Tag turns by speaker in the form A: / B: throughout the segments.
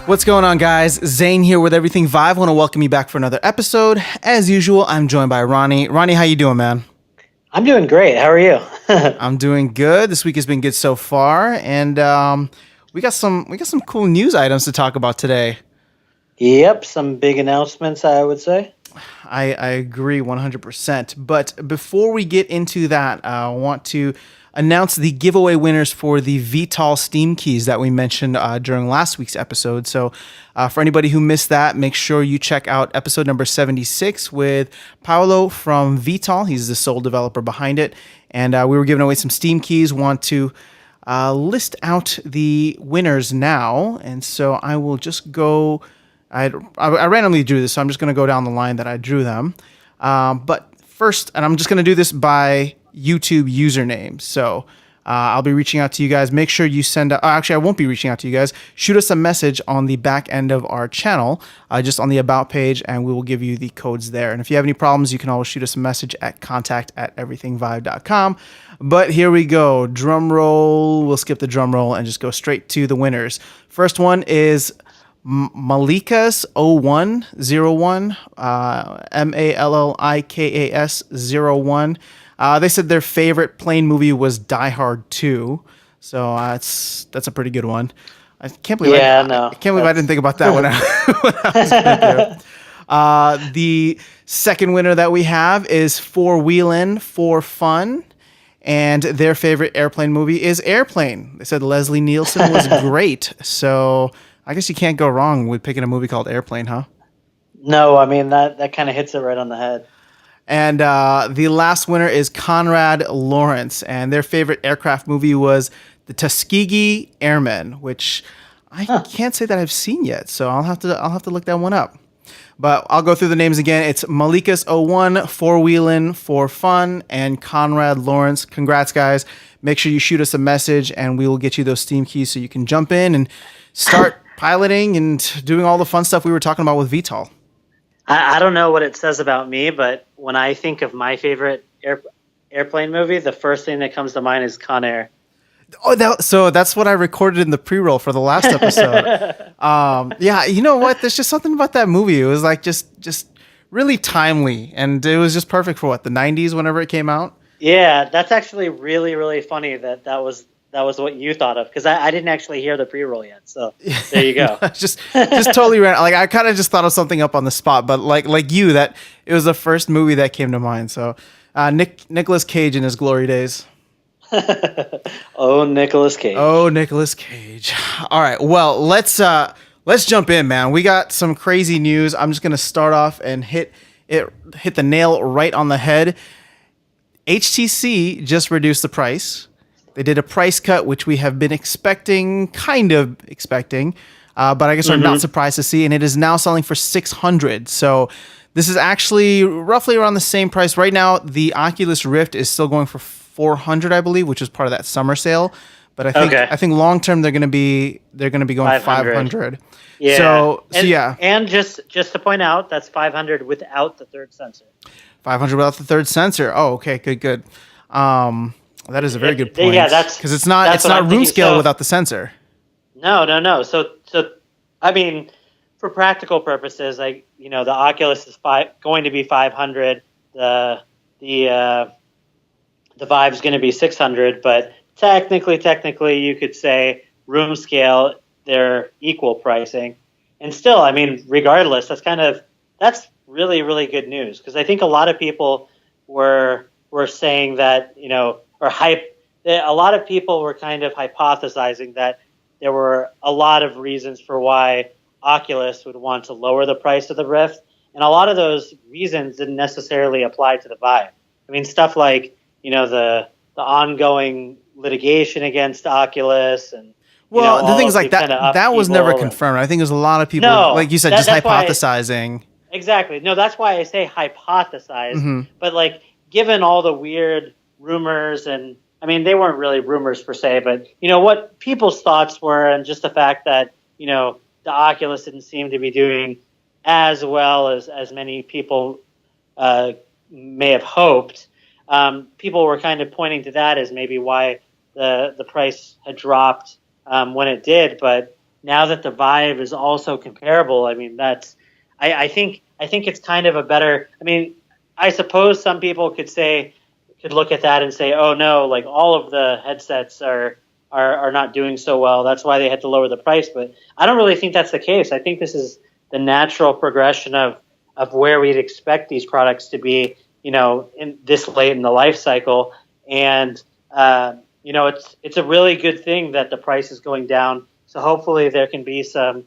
A: What's going on, guys? Zain here with Everything Vive. I want to welcome you back for another episode. As usual, I'm joined by Ronnie. Ronnie, how you doing, man?
B: I'm doing great. How are you?
A: I'm doing good. This week has been good so far, and we got some cool news items to talk about today.
B: Yep, some big announcements, I would say.
A: I agree 100%. But before we get into that, I want to announce the giveaway winners for the VTOL Steam Keys that we mentioned during last week's episode. So for anybody who missed that, make sure you check out episode number 76 with Paolo from VTOL. He's the sole developer behind it. And we were giving away some Steam Keys. Want to list out the winners now. And so I will just go... I randomly drew this, so I'm just going to go down the line that I drew them. But first, and I'm just going to do this by YouTube username. So I'll be reaching out to you guys. Make sure you send out... actually, I won't be reaching out to you guys. Shoot us a message on the back end of our channel, just on the About page, and we will give you the codes there. And if you have any problems, you can always shoot us a message at contact@everythingvive.com. But here we go. Drum roll. We'll skip the drum roll and just go straight to the winners. First one is... Mallikas0101, Mallikas01. They said their favorite plane movie was Die Hard 2, so that's a pretty good one. I can't believe I didn't think about that when I was going through. The second winner that we have is For Wheelin' For Fun, and their favorite airplane movie is Airplane. They said Leslie Nielsen was great, so... I guess you can't go wrong with picking a movie called Airplane, huh?
B: No, I mean, that kind of hits it right on the head.
A: And the last winner is Conrad Lawrence, and their favorite aircraft movie was The Tuskegee Airmen, which I can't say that I've seen yet, so I'll have to look that one up. But I'll go through the names again. It's Mallikas01, For Wheelin' For Fun, and Conrad Lawrence. Congrats, guys. Make sure you shoot us a message, and we will get you those Steam keys so you can jump in and start piloting and doing all the fun stuff we were talking about with VTOL.
B: I don't know what it says about me, but when I think of my favorite airplane movie, the first thing that comes to mind is Con Air.
A: Oh, so that's what I recorded in the pre-roll for the last episode. Yeah, you know what? There's just something about that movie. It was like just really timely, and it was just perfect for the 90s whenever it came out.
B: Yeah, that's actually really, really funny that was what you thought of, because I didn't actually hear the pre-roll yet. So there you go.
A: just totally random. Like I kind of just thought of something up on the spot, but like you, that it was the first movie that came to mind. So Nicolas Cage in his glory days.
B: Oh, Nicolas Cage.
A: Oh, Nicolas Cage. All right. Well, let's jump in, man. We got some crazy news. I'm just gonna start off and hit the nail right on the head. HTC just reduced the price. They did a price cut, which we have been kind of expecting, but I guess we're not surprised to see. And it is now selling for $600. So this is actually roughly around the same price right now. The Oculus Rift is still going for $400, I believe, which is part of that summer sale. But I think long term they're going to be going $500.
B: Yeah.
A: So yeah.
B: And just to point out, that's $500 without the third sensor.
A: $500 without the third sensor. Oh, okay, good. That is a very good point.
B: Yeah, that's
A: because it's not room scale without the sensor.
B: No. So I mean, for practical purposes, the Oculus is going to be $500. The Vive is going to be $600. But technically, you could say room scale, they're equal pricing. And still, I mean, regardless, that's really, really good news, because I think a lot of people were saying that, a lot of people were kind of hypothesizing that there were a lot of reasons for why Oculus would want to lower the price of the Rift, and a lot of those reasons didn't necessarily apply to the Vive. I mean, stuff like, the ongoing litigation against Oculus and
A: the things like that was never confirmed. I think there's a lot of people, like you said, just hypothesizing.
B: Exactly. No, that's why I say hypothesize. But given all the weird rumors, and I mean, they weren't really rumors per se, but what people's thoughts were, and just the fact that the Oculus didn't seem to be doing as well as many people may have hoped. People were kind of pointing to that as maybe why the price had dropped when it did. But now that the Vive is also comparable, I mean, I think it's kind of a better. I mean, I suppose some people could look at that and say, oh no, like all of the headsets are not doing so well. That's why they had to lower the price. But I don't really think that's the case. I think this is the natural progression of where we'd expect these products to be, in this late in the life cycle. And, it's a really good thing that the price is going down. So hopefully there can be some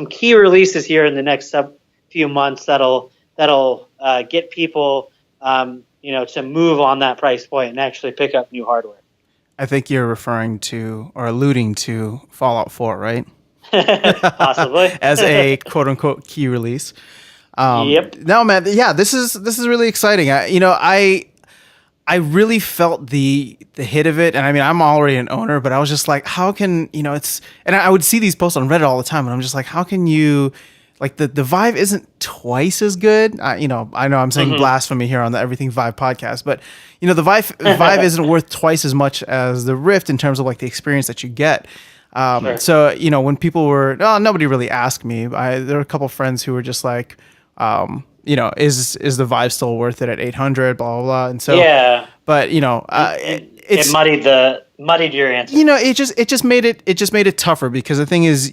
B: key releases here in the next few months that'll get people, to move on that price point and actually pick up new hardware.
A: I think you're referring to or alluding to Fallout 4, right?
B: Possibly.
A: As a quote unquote key release.
B: Yep.
A: No, man. Yeah, this is really exciting. I really felt the hit of it, and I mean, I'm already an owner, but I was just like, how can it's? And I would see these posts on Reddit all the time, and I'm just like, how can you? Like the Vive isn't twice as good. I know I'm saying blasphemy here on the Everything Vive podcast, but the Vive isn't worth twice as much as the Rift in terms of like the experience that you get.
B: Sure.
A: So when people were, nobody really asked me. There were a couple of friends who were just like, is the Vive still worth it at 800? Blah blah blah. And so
B: yeah,
A: but
B: it muddied your answer.
A: It just made it tougher, because the thing is,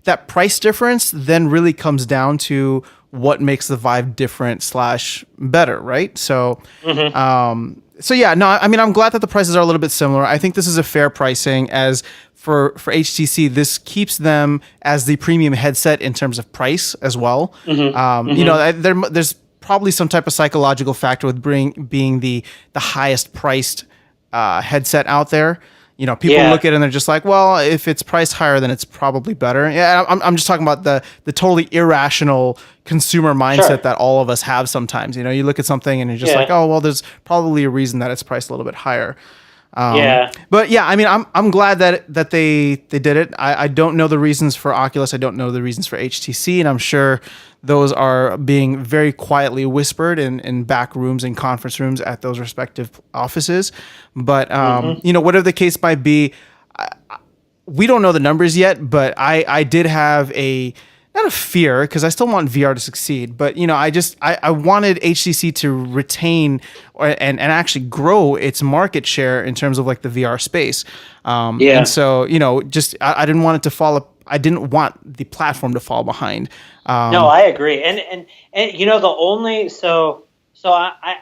A: that price difference then really comes down to what makes the Vive different / better, right? So, so yeah, no, I mean, I'm glad that the prices are a little bit similar. I think this is a fair pricing, as for HTC, this keeps them as the premium headset in terms of price as well. There's probably some type of psychological factor with being the highest priced headset out there. People look at it and they're just like, well, if it's priced higher, then it's probably better. Yeah, I'm just talking about the totally irrational consumer mindset that all of us have sometimes. You look at something and you're just like, oh, well, there's probably a reason that it's priced a little bit higher. But yeah, I mean, I'm glad that they did it. I don't know the reasons for Oculus. I don't know the reasons for HTC, and I'm sure those are being very quietly whispered in back rooms and conference rooms at those respective offices. But whatever the case might be, we don't know the numbers yet. But I did have not a fear, because I still want VR to succeed, but I wanted HTC to retain and actually grow its market share in terms of like the VR space. And so I didn't want it to fall. I didn't want the platform to fall behind.
B: No, I agree. And the only I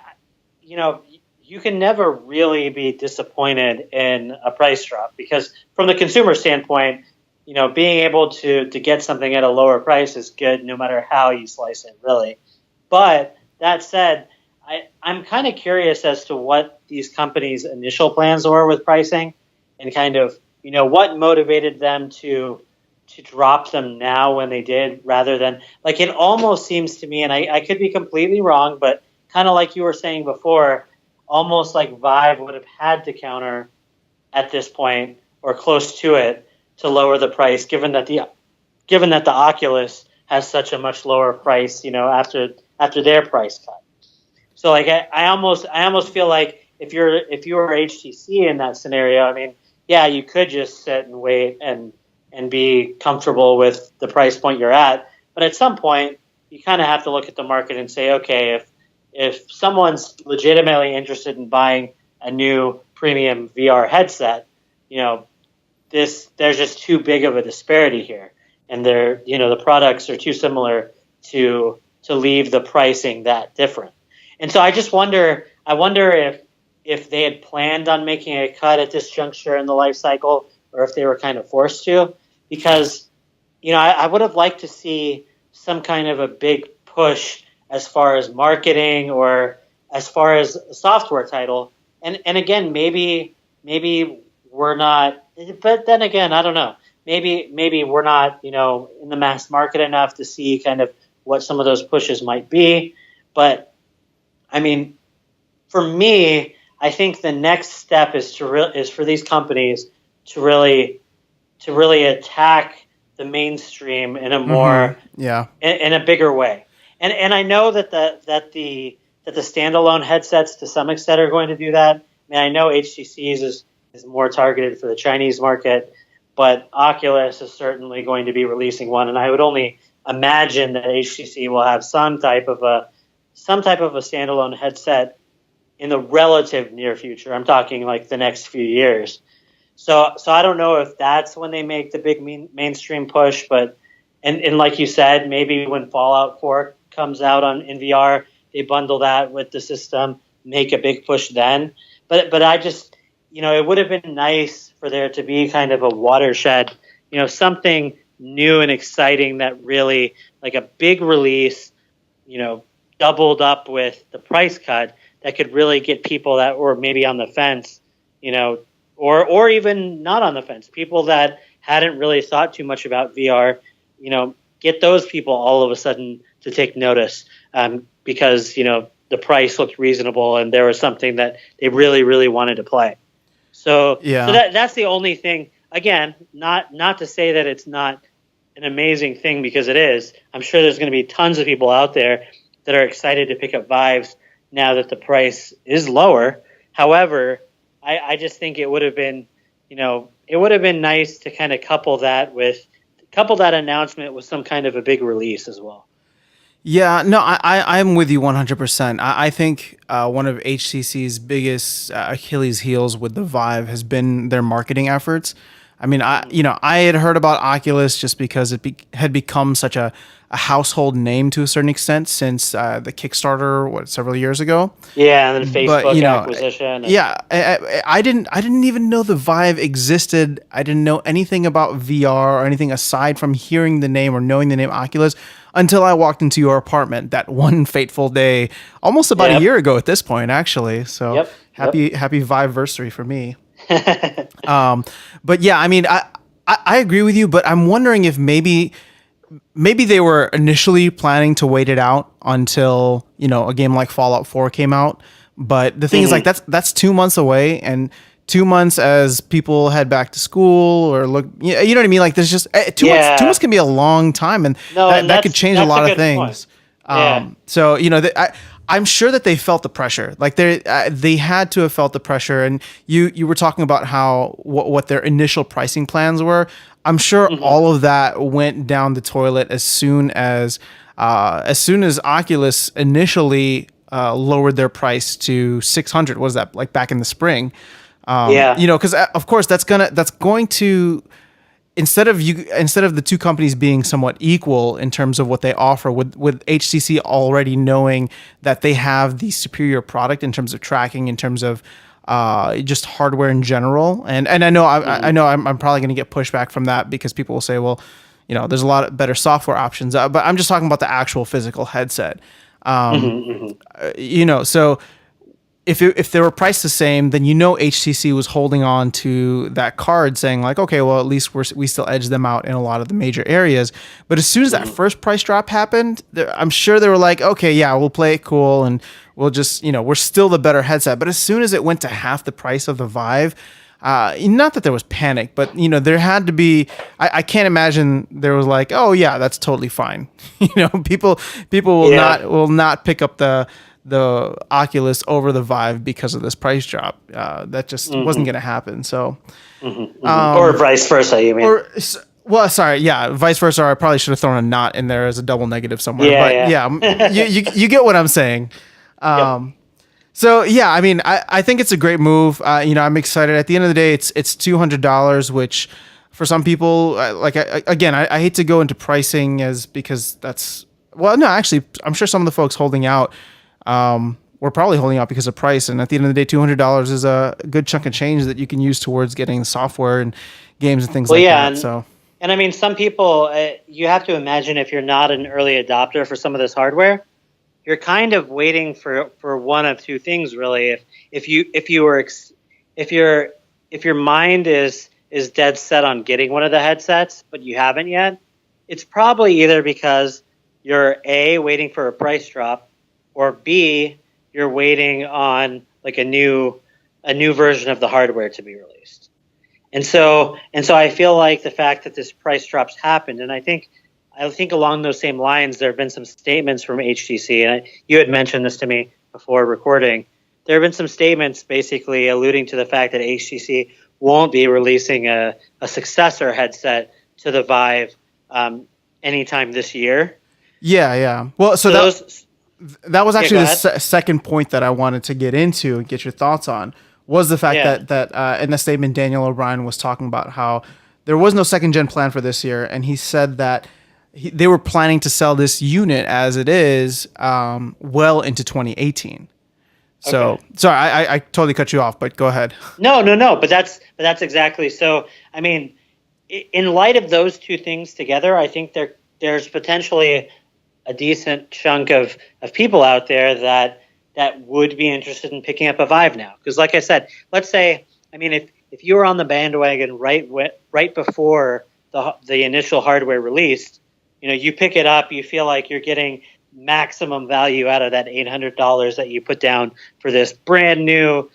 B: you can never really be disappointed in a price drop, because from the consumer standpoint, being able to get something at a lower price is good no matter how you slice it, really. But that said, I'm kind of curious as to what these companies' initial plans were with pricing, and kind of, what motivated them to drop them now when they did, rather than, like, it almost seems to me, and I could be completely wrong, but kind of like you were saying before, almost like Vive would have had to counter at this point, or close to it, to lower the price, given that the Oculus has such a much lower price, after their price cut. So like I almost feel like if you were HTC in that scenario, I mean, yeah, you could just sit and wait and be comfortable with the price point you're at, but at some point you kind of have to look at the market and say, okay, if someone's legitimately interested in buying a new premium VR headset, there's just too big of a disparity here, and the products are too similar to leave the pricing that different. And so I wonder if they had planned on making a cut at this juncture in the life cycle, or if they were kind of forced to, because I would have liked to see some kind of a big push as far as marketing, or as far as a software title. And again, maybe we're not. But then again, I don't know. Maybe we're not, in the mass market enough to see kind of what some of those pushes might be. But I mean, for me, I think the next step is for these companies to really attack the mainstream in a more in a bigger way. And I know that the standalone headsets to some extent are going to do that. I mean, I know HTC's is more targeted for the Chinese market, but Oculus is certainly going to be releasing one, and I would only imagine that HTC will have some type of a standalone headset in the relative near future. I'm talking like the next few years. So I don't know if that's when they make the big mainstream push, but and like you said, maybe when Fallout 4 comes out in VR, they bundle that with the system, make a big push then. But I just, it would have been nice for there to be kind of a watershed, something new and exciting that really, like a big release, doubled up with the price cut that could really get people that were maybe on the fence, or even not on the fence, people that hadn't really thought too much about VR, get those people all of a sudden to take notice because, the price looked reasonable and there was something that they really, really wanted to play. So that's the only thing. Again, not to say that it's not an amazing thing, because it is. I'm sure there's going to be tons of people out there that are excited to pick up Vives now that the price is lower. However, I just think it would have been, nice to kind of couple that announcement with some kind of a big release as well.
A: Yeah, no, I'm with you 100%. I think one of HTC's biggest Achilles heels with the Vive has been their marketing efforts. I mean, I had heard about Oculus just because it had become such a household name to a certain extent since the Kickstarter, several years ago.
B: Yeah, and then Facebook acquisition.
A: Yeah, I didn't even know the Vive existed. I didn't know anything about VR or anything aside from hearing the name or knowing the name Oculus until I walked into your apartment that one fateful day, almost about a year ago at this point, actually. So happy Viveversary for me. But yeah, I mean, I agree with you, but I'm wondering if maybe they were initially planning to wait it out until, a game like Fallout 4 came out. But the thing is, like, that's 2 months away, and 2 months as people head back to school or look, you know what I mean? Like, there's just 2 months. 2 months can be a long time, and that could change a lot of things. So, I'm sure that they felt the pressure. Like they had to have felt the pressure. And you were talking about what their initial pricing plans were. I'm sure all of that went down the toilet as soon as Oculus initially lowered their price to $600. What was that, like back in the spring? Because of course that's going to. Instead of the two companies being somewhat equal in terms of what they offer, with HTC already knowing that they have the superior product in terms of tracking, in terms of just hardware in general, and I know I'm probably going to get pushback from that because people will say, well, there's a lot of better software options, but I'm just talking about the actual physical headset. So. If they were priced the same, then HTC was holding on to that card, saying like, okay, well, at least we still edge them out in a lot of the major areas. But as soon as that first price drop happened, I'm sure they were like, okay, yeah, we'll play it cool, and we'll just, we're still the better headset. But as soon as it went to half the price of the Vive, not that there was panic, but there had to be. I can't imagine there was like, oh yeah, that's totally fine. People will not pick up the Oculus over the Vive because of this price drop. That just wasn't going to happen. So,
B: or vice versa, you mean?
A: Vice versa. Or I probably should have thrown a not in there as a double negative somewhere. You get what I'm saying. So yeah, I mean, I think it's a great move. I'm excited. At the end of the day, it's $200, which for some people, I hate to go into pricing because that's. Well, no, actually, I'm sure some of the folks holding out. We're probably holding out because of price, and at the end of the day, $200 is a good chunk of change that you can use towards getting software and games and things that.
B: And I mean, some people, you have to imagine if you're not an early adopter for some of this hardware, you're kind of waiting for one of two things, really. If your mind is dead set on getting one of the headsets, but you haven't yet, it's probably either because you're waiting for a price drop, or B, you're waiting on like a new version of the hardware to be released. And so I feel like the fact that this price drops happened, and I think along those same lines, there have been some statements from HTC, and you had mentioned this to me before recording. There have been some statements basically alluding to the fact that HTC won't be releasing a successor headset to the Vive anytime this year.
A: Yeah. Well, so that was actually the second point that I wanted to get into and get your thoughts on, was the fact that in the statement, Daniel O'Brien was talking about how there was no second gen plan for this year. And he said that they were planning to sell this unit as it is well into 2018. So sorry, I totally cut you off, but go ahead.
B: No. But that's exactly. So, I mean, in light of those two things together, I think there's potentially a decent chunk of people out there that would be interested in picking up a Vive now. Because like I said, let's say, I mean, if you were on the bandwagon right before the initial hardware released, you pick it up, you feel like you're getting maximum value out of that $800 that you put down for this brand new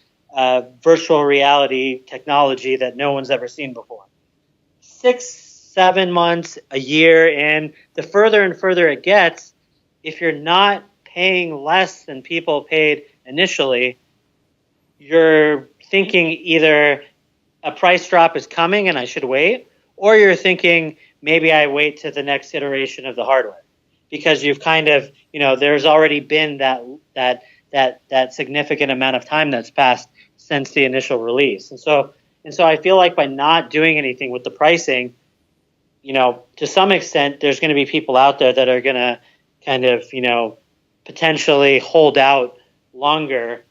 B: virtual reality technology that no one's ever seen before. 6-7 months, a year in, the further and further it gets, if you're not paying less than people paid initially, you're thinking either a price drop is coming and I should wait, or you're thinking maybe I wait to the next iteration of the hardware, because you've kind of, there's already been that significant amount of time that's passed since the initial release. And so I feel like by not doing anything with the pricing, to some extent, there's going to be people out there that are going to kind of, potentially hold out longer.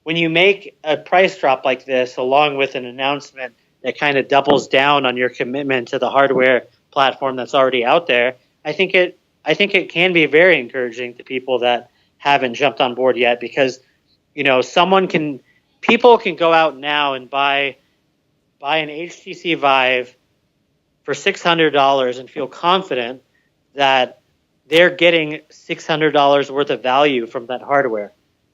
B: When you make a price drop like this, along with an announcement that kind of doubles down on your commitment to the hardware platform that's already out there, I think it can be very encouraging to people that haven't jumped on board yet, because, people can go out now and buy an HTC Vive for $600 and feel confident that they're getting $600 worth of value from that hardware,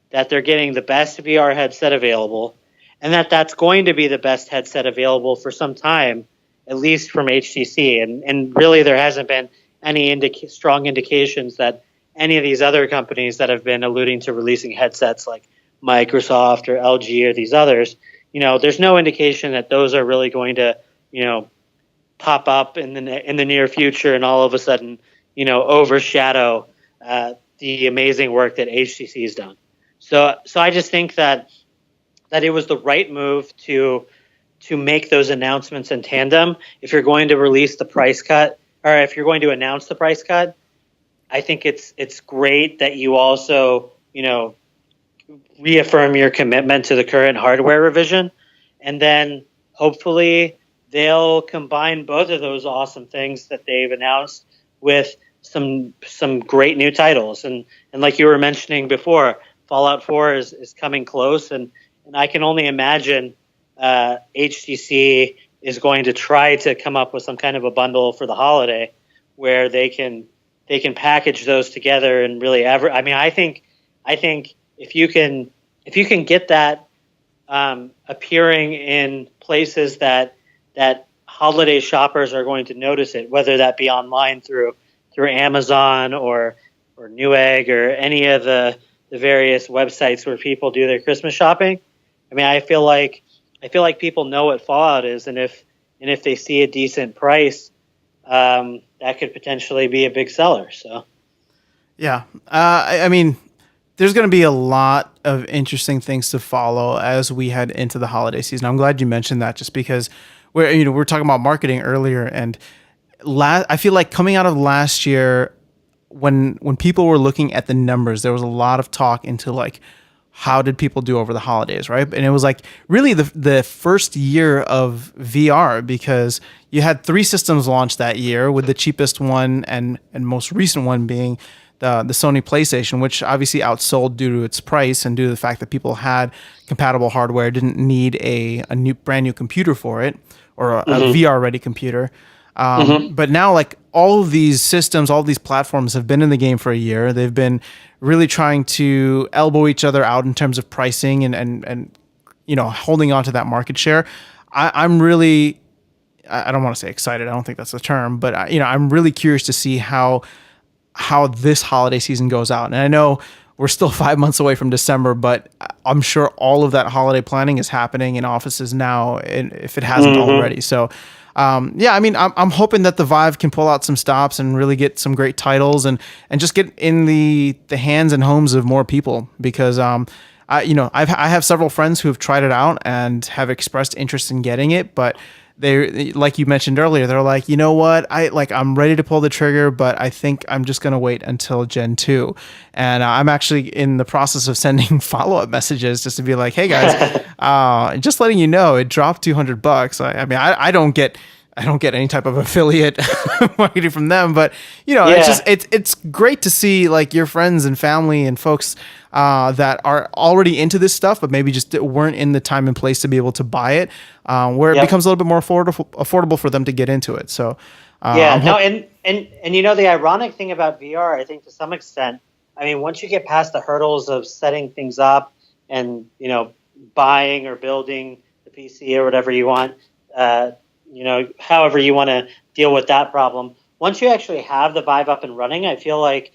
B: that they're getting the best VR headset available, and that's going to be the best headset available for some time, at least from HTC. And really there hasn't been any strong indications that any of these other companies that have been alluding to releasing headsets like Microsoft or LG or these others, there's no indication that those are really going to, pop up in the near future and all of a sudden, overshadow the amazing work that HTC has done. So I just think that it was the right move to make those announcements in tandem. If you're going to release the price cut, or if you're going to announce the price cut, I think it's great that you also, reaffirm your commitment to the current hardware revision, and then hopefully they'll combine both of those awesome things that they've announced with some great new titles. And like you were mentioning before, Fallout 4 is coming close, and I can only imagine HTC is going to try to come up with some kind of a bundle for the holiday where they can package those together and really I think if you can get that appearing in places that holiday shoppers are going to notice it, whether that be online through Amazon or Newegg or any of the various websites where people do their Christmas shopping. I feel like people know what Fallout is, and if they see a decent price, that could potentially be a big seller. So,
A: yeah, there's going to be a lot of interesting things to follow as we head into the holiday season. I'm glad you mentioned that, just because we're talking about marketing earlier, and I feel like coming out of last year, when people were looking at the numbers, there was a lot of talk into like, how did people do over the holidays, right? And it was like really the first year of VR, because you had 3 systems launched that year, with the cheapest one and most recent one being the Sony PlayStation, which obviously outsold due to its price and due to the fact that people had compatible hardware, didn't need a brand new computer for it, or a VR ready computer. But now, like, all of these systems, all of these platforms have been in the game for a year. They've been really trying to elbow each other out in terms of pricing and holding on to that market share. I'm really, I don't want to say excited, I don't think that's the term, but I'm really curious to see how this holiday season goes out. And I know we're still 5 months away from December, but I'm sure all of that holiday planning is happening in offices now, if it hasn't already. So, yeah, I mean, I'm hoping that the Vive can pull out some stops and really get some great titles and just get in the hands and homes of more people, because I have several friends who have tried it out and have expressed interest in getting it, but they, like you mentioned earlier, they're like, you know what, I'm ready to pull the trigger, but I think I'm just going to wait until Gen 2. And I'm actually in the process of sending follow-up messages just to be like, hey guys, just letting you know, it dropped $200. I mean, I don't get any type of affiliate marketing from them, but it's great to see like your friends and family and folks that are already into this stuff, but maybe just weren't in the time and place to be able to buy it, where it becomes a little bit more affordable for them to get into it. So
B: and the ironic thing about VR, I think to some extent, I mean, once you get past the hurdles of setting things up and buying or building the PC or whatever you want, however you want to deal with that problem. Once you actually have the Vive up and running, I feel like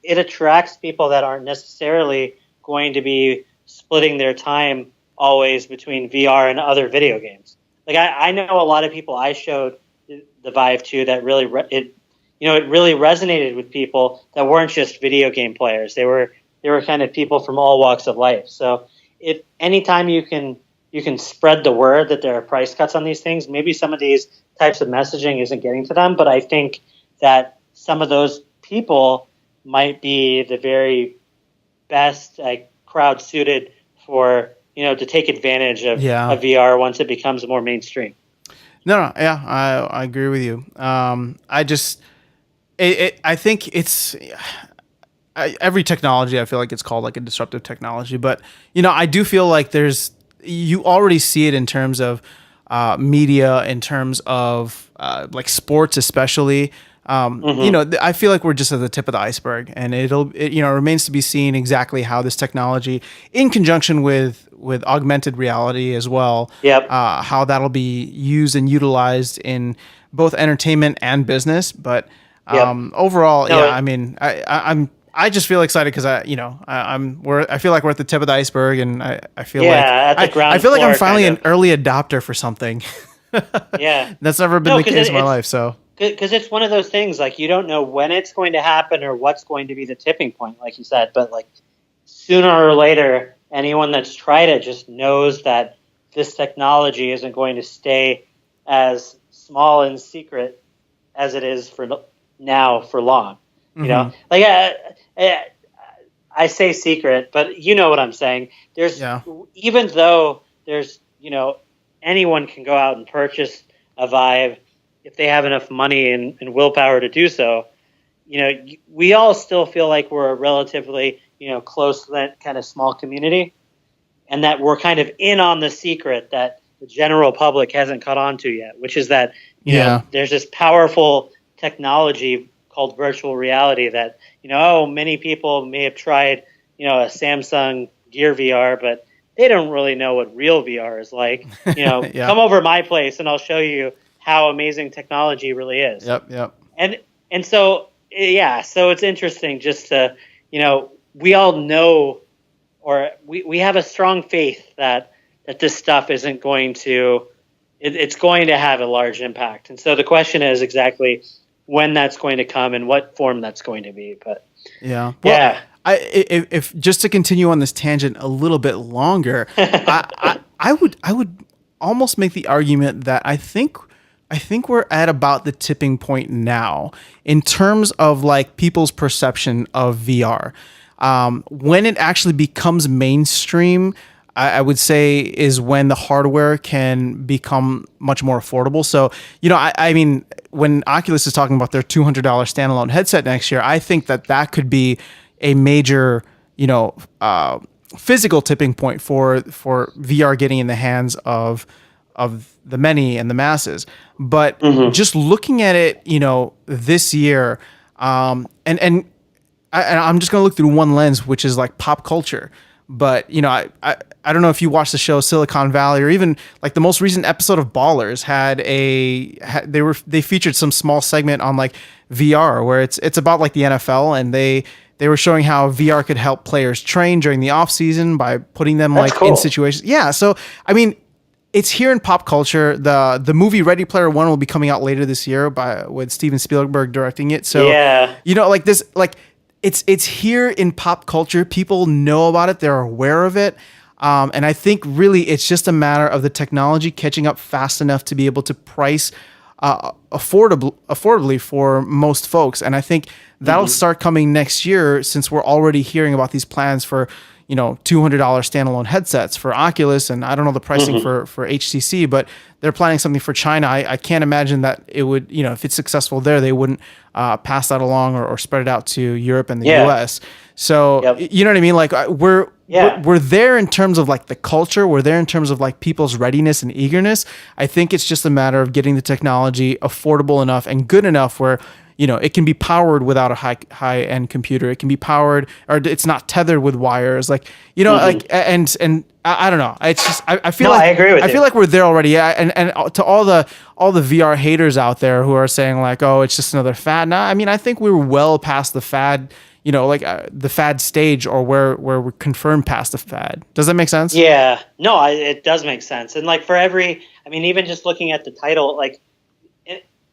B: it attracts people that aren't necessarily going to be splitting their time always between VR and other video games. Like I know a lot of people I showed the Vive to that really it really resonated with people that weren't just video game players. They were kind of people from all walks of life. So if anytime you can spread the word that there are price cuts on these things, maybe some of these types of messaging isn't getting to them, but I think that some of those people might be the very best crowd suited for, to take advantage of VR once it becomes more mainstream.
A: No, yeah, I agree with you. I think it's every technology, I feel like it's called like a disruptive technology, but I do feel like you already see it in terms of media, in terms of like sports, especially. I feel like we're just at the tip of the iceberg, and it remains to be seen exactly how this technology, in conjunction with augmented reality as well, how that'll be used and utilized in both entertainment and business. But overall, I just feel excited because I feel like we're at the tip of the iceberg, and I feel I feel like I'm finally an early adopter for something. That's never been the case in my life. So.
B: Because it's one of those things, like, you don't know when it's going to happen or what's going to be the tipping point, like you said. But, like, sooner or later, anyone that's tried it just knows that this technology isn't going to stay as small and secret as it is for long. Like, I say secret, but you know what I'm saying. Even though there's, anyone can go out and purchase a Vive if they have enough money and willpower to do so. We all still feel like we're a relatively, close-knit kind of small community, and that we're kind of in on the secret that the general public hasn't caught on to yet, which is that, there's this powerful technology called virtual reality that, many people may have tried, a Samsung Gear VR, but they don't really know what real VR is like. Come over to my place and I'll show you how amazing technology really is.
A: Yep.
B: And so, so it's interesting just to, we all know, or we have a strong faith that this stuff isn't going to, it's going to have a large impact. And so the question is exactly when that's going to come and what form that's going to be. But if just to continue on this tangent a little bit longer, I would almost make the argument that I think we're at about the tipping point now in terms of like people's perception of VR. When it actually becomes mainstream, I would say is when the hardware can become much more affordable. So, I mean, when Oculus is talking about their $200 standalone headset next year, I think that could be a major, physical tipping point for VR getting in the hands of the many and the masses. But just looking at it, this year, and I'm just going to look through one lens, which is like pop culture. But, I don't know if you watched the show Silicon Valley, or even like the most recent episode of Ballers they featured some small segment on like VR where it's about like the NFL, and they
A: they were showing how VR could help players train during the off season by putting them
B: That's
A: like
B: cool.
A: in situations. Yeah. So, I mean, it's here in pop culture. The movie Ready Player One will be coming out later this year with Steven Spielberg directing it. So,
B: Yeah.
A: like this, like it's here in pop culture. People know about it. They're aware of it. And I think really it's just a matter of the technology catching up fast enough to be able to price affordably for most folks. And I think that'll start coming next year, since we're already hearing about these plans for, $200 standalone headsets for Oculus. And I don't know the pricing for HTC, but they're planning something for China. I can't imagine that it would, if it's successful there, they wouldn't pass that along or spread it out to Europe and the US. So, you know what I mean? Like we're there in terms of like the culture. We're there in terms of like people's readiness and eagerness. I think it's just a matter of getting the technology affordable enough and good enough where, it can be powered without a high end computer. It can be powered, or it's not tethered with wires. Like, like, and I don't know. It's just, I feel like,
B: I agree with you.
A: I feel like we're there already. Yeah. And to all the VR haters out there who are saying like, oh, it's just another fad. Now, I mean, I think we were well past the fad, the fad stage, or where we're confirmed past the fad. Does that make sense?
B: Yeah, no, it does make sense. And like even just looking at the title, like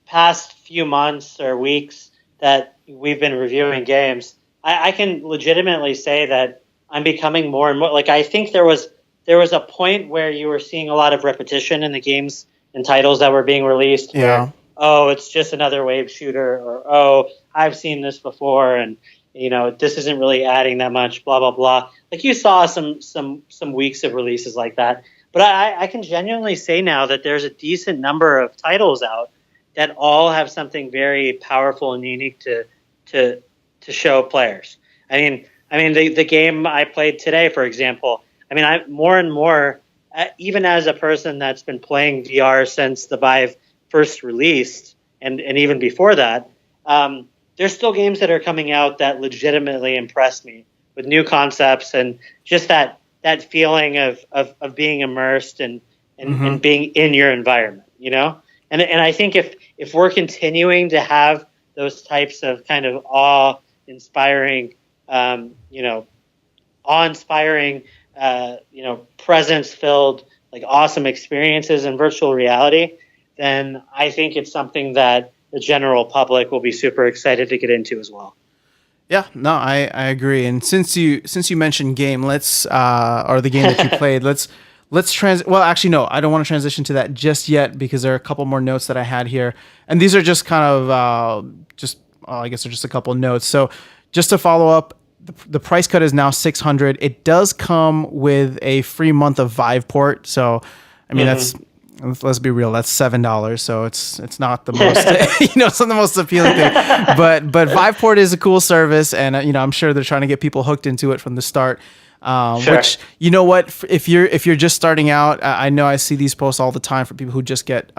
B: past few months or weeks that we've been reviewing games, I can legitimately say that I'm becoming more and more like, I think there was a point where you were seeing a lot of repetition in the games and titles that were being released.
A: Yeah.
B: Where, oh, it's just another wave shooter, or oh, I've seen this before, and this isn't really adding that much, blah blah blah. Like you saw some weeks of releases like that, but I can genuinely say now that there's a decent number of titles out that all have something very powerful and unique to show players. I mean the game I played today, for example. I mean, I more and more, even as a person that's been playing VR since the Vive first released, and even before that, there's still games that are coming out that legitimately impress me with new concepts and just that feeling of being immersed and being in your environment, And I think if we're continuing to have those types of kind of awe-inspiring, presence-filled, like awesome experiences in virtual reality, then I think it's something that the general public will be super excited to get into as well.
A: Yeah, no, I agree. And since you mentioned game, let's or the game that you played, let's well, actually, no, I don't want to transition to that just yet, because there are a couple more notes that I had here, and these are just kind of I guess they're just a couple of notes. So just to follow up, the price cut is now $600. It does come with a free month of Vive port. So I mean, let's be real, that's $7. So it's not the most it's not the most appealing thing. But Viveport is a cool service, and I'm sure they're trying to get people hooked into it from the start.
B: Sure.
A: Which, what, if you're just starting out, I know I see these posts all the time for people who just get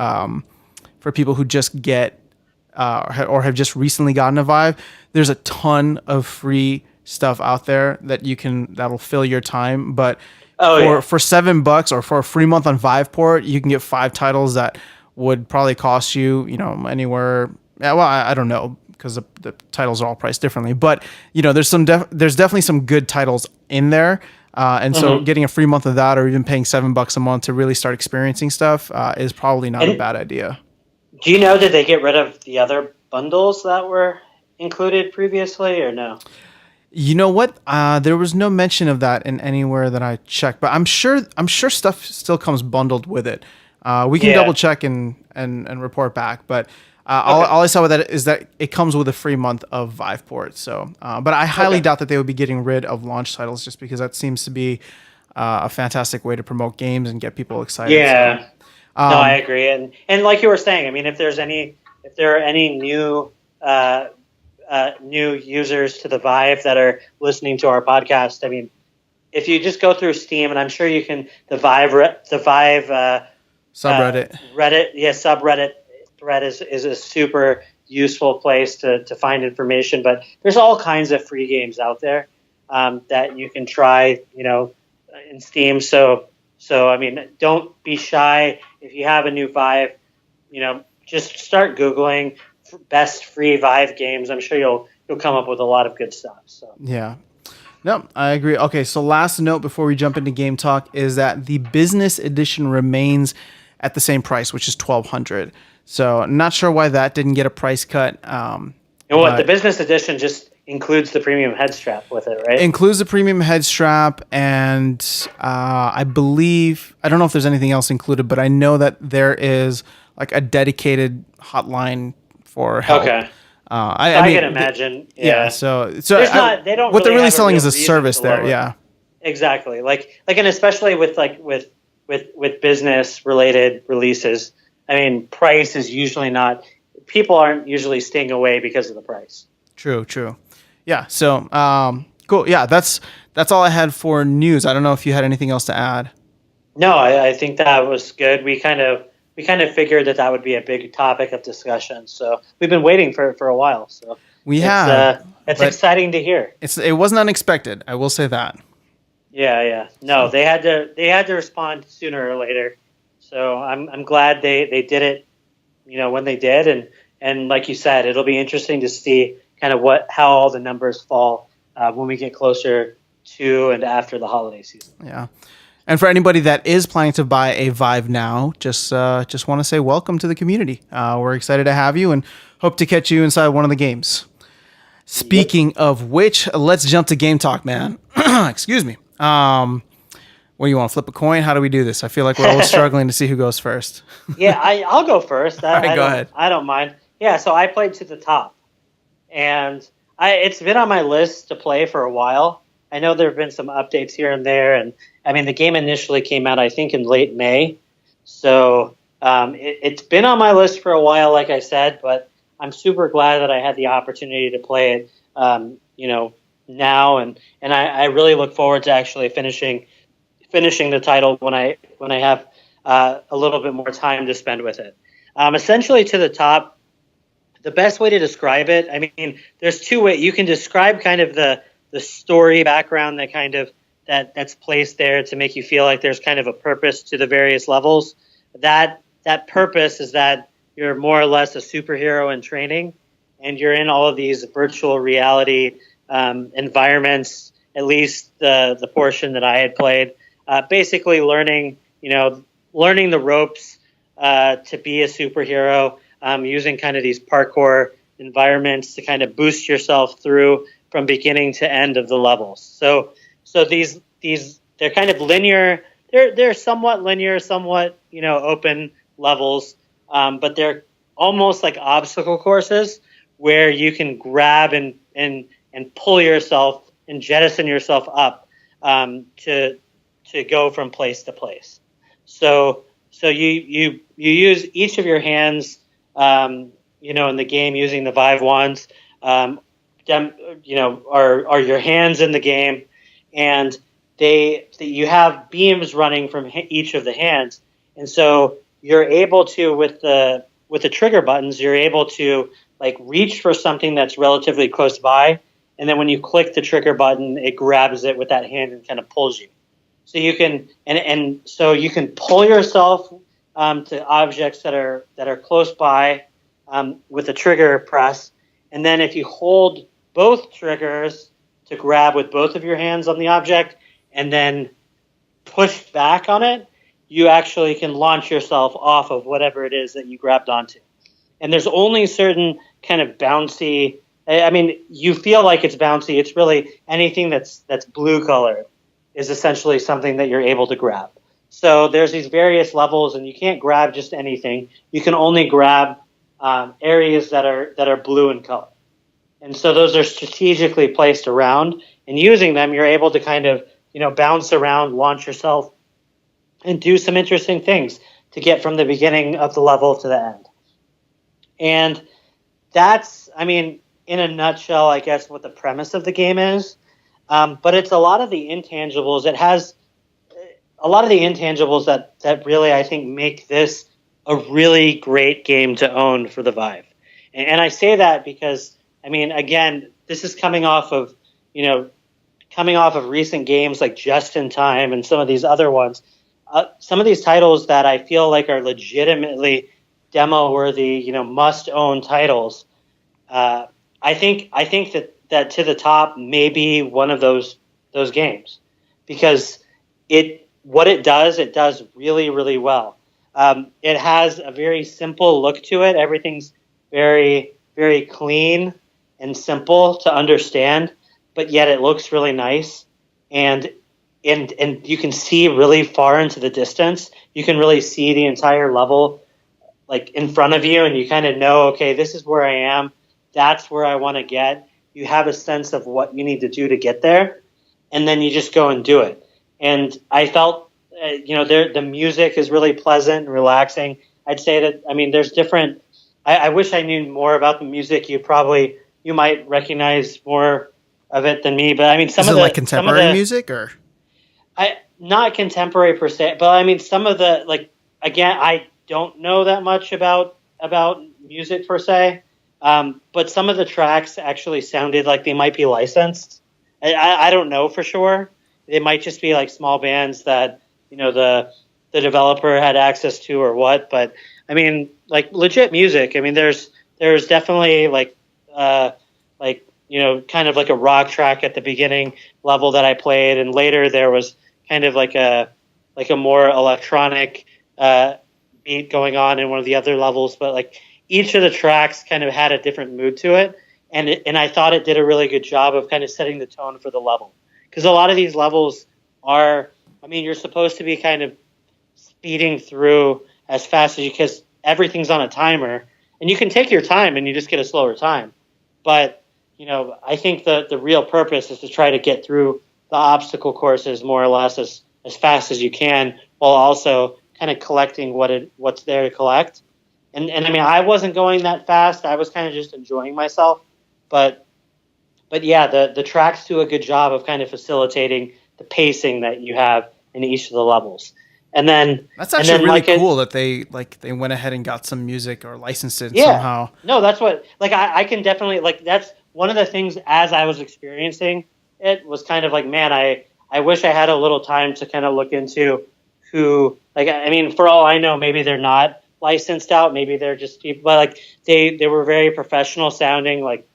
A: or have just recently gotten a Vive. There's a ton of free stuff out there that'll fill your time. But for $7 or for a free month on Viveport, you can get 5 titles that would probably cost you, anywhere. Well, I don't know, because the titles are all priced differently. But there's definitely some good titles in there. And so getting a free month of that, or even paying $7 a month to really start experiencing stuff, is probably not a bad idea.
B: Do you know, did they get rid of the other bundles that were included previously, or no?
A: You know what? There was no mention of that in anywhere that I checked, but I'm sure stuff still comes bundled with it. We can double check and report back, but all I saw with that is that it comes with a free month of Viveport. So, but I highly doubt that they would be getting rid of launch titles, just because that seems to be a fantastic way to promote games and get people excited.
B: Yeah, no, I agree, and like you were saying, I mean, if there are any new users to the Vive that are listening to our podcast, I mean, if you just go through Steam, and I'm sure you can, the Vive subreddit, subreddit thread is a super useful place to find information. But there's all kinds of free games out there that you can try, in Steam. So I mean, don't be shy if you have a new Vive. Just start Googling best free Vive games. I'm sure you'll you'll come up with a lot of good stuff. So
A: Yeah. No, I agree. Okay, so last note before we jump into game talk is that the business edition remains at the same price, which is $1,200. So not sure why that didn't get a price cut.
B: The business edition just includes the premium head strap with it, right?
A: Includes the premium head strap, and I believe, I don't know if there's anything else included, but I know that there is like a dedicated hotline for help.
B: Okay.
A: I mean,
B: can imagine.
A: So
B: they don't.
A: What they're really
B: have
A: selling is a
B: reason
A: service
B: to
A: there.
B: lower it.
A: Yeah.
B: Exactly. And especially with business related releases. I mean, price is usually not. People aren't usually staying away because of the price.
A: True. Yeah. So cool. Yeah. That's all I had for news. I don't know if you had anything else to add.
B: No, I think that was good. We kind of figured that would be a big topic of discussion. So we've been waiting for a while. So it's exciting to hear.
A: It wasn't unexpected. I will say that.
B: Yeah. No, they had to respond sooner or later. So I'm glad they did it, when they did, and like you said, it'll be interesting to see kind of how all the numbers fall when we get closer to and after the holiday season.
A: Yeah. And for anybody that is planning to buy a Vive now, just want to say welcome to the community. We're excited to have you and hope to catch you inside one of the games. Speaking of which, let's jump to game talk, man. Excuse me. What do you want to flip a coin? How do we do this? I feel like we're always struggling to see who goes first.
B: Yeah, I'll go first.
A: All right, go ahead.
B: I don't mind. Yeah, so I played To the Top, and it's been on my list to play for a while. I know there have been some updates here and there, and I mean the game initially came out I think in late May, so it's been on my list for a while, like I said. But I'm super glad that I had the opportunity to play it, now, and I really look forward to actually finishing the title when I have a little bit more time to spend with it. Essentially, To the Top, the best way to describe it, I mean, there's two ways you can describe kind of the story background that kind of that's placed there to make you feel like there's kind of a purpose to the various levels. That purpose is that you're more or less a superhero in training, and you're in all of these virtual reality environments. At least the portion that I had played, basically learning the ropes to be a superhero, using kind of these parkour environments to kind of boost yourself through from beginning to end of the levels. So these they're kind of linear. They're somewhat linear, somewhat open levels, but they're almost like obstacle courses where you can grab and pull yourself and jettison yourself up to go from place to place. So you use each of your hands, in the game using the Vive wands. Are your hands in the game, and you have beams running from each of the hands, and so you're able to with the trigger buttons, you're able to like reach for something that's relatively close by, and then when you click the trigger button, it grabs it with that hand and kind of pulls you. So you can so you can pull yourself to objects that are close by with the trigger press, and then if you hold both triggers to grab with both of your hands on the object and then push back on it, you actually can launch yourself off of whatever it is that you grabbed onto. And there's only certain kind of bouncy. I mean, you feel like it's bouncy. It's really anything that's blue colored is essentially something that you're able to grab. So there's these various levels, and you can't grab just anything. You can only grab areas that are blue in color. And so those are strategically placed around, and using them, you're able to kind of, bounce around, launch yourself, and do some interesting things to get from the beginning of the level to the end. And that's, in a nutshell, I guess, what the premise of the game is. But it's a lot of the intangibles. It has a lot of the intangibles that really, I think, make this a really great game to own for the Vive. And I say that because, again, this is coming off of recent games like Just in Time and some of these other ones. Some of these titles that I feel like are legitimately demo-worthy, must-own titles. I think that To the Top may be one of those games, because it does really, really well. It has a very simple look to it. Everything's very, very clean and simple to understand, but yet it looks really nice. And and you can see really far into the distance. You can really see the entire level like in front of you, and you kind of know, okay, this is where I am. That's where I want to get. You have a sense of what you need to do to get there, and then you just go and do it. And I felt, the music is really pleasant and relaxing. I'd say that, I mean, there's different. I wish I knew more about the music. You might recognize more of it than me, but I mean,
A: Is it like contemporary music or?
B: Not contemporary per se, but I mean, some of the, like, again, I don't know that much about music per se, but some of the tracks actually sounded like they might be licensed. I don't know for sure. They might just be like small bands that the developer had access to or what. But I mean, like legit music. I mean, there's definitely kind of like a rock track at the beginning level that I played, and later there was kind of like a more electronic beat going on in one of the other levels. But like each of the tracks kind of had a different mood to it, and I thought it did a really good job of kind of setting the tone for the level, because a lot of these levels are, I mean, you're supposed to be kind of speeding through as fast as you, because everything's on a timer, and you can take your time and you just get a slower time. But I think the real purpose is to try to get through the obstacle courses more or less as fast as you can, while also kind of collecting what's there to collect. And I mean, I wasn't going that fast. I was kind of just enjoying myself. But yeah, the tracks do a good job of kind of facilitating the pacing that you have in each of the levels. And then
A: that's actually really cool that they went ahead and got some music or licensed it somehow.
B: No, that's what, like, I can definitely, like, that's one of the things as I was experiencing it was kind of like, man, I wish I had a little time to kind of look into who, like, I mean, for all I know, maybe they're not licensed out, maybe they're just people, but like they were very professional sounding, like,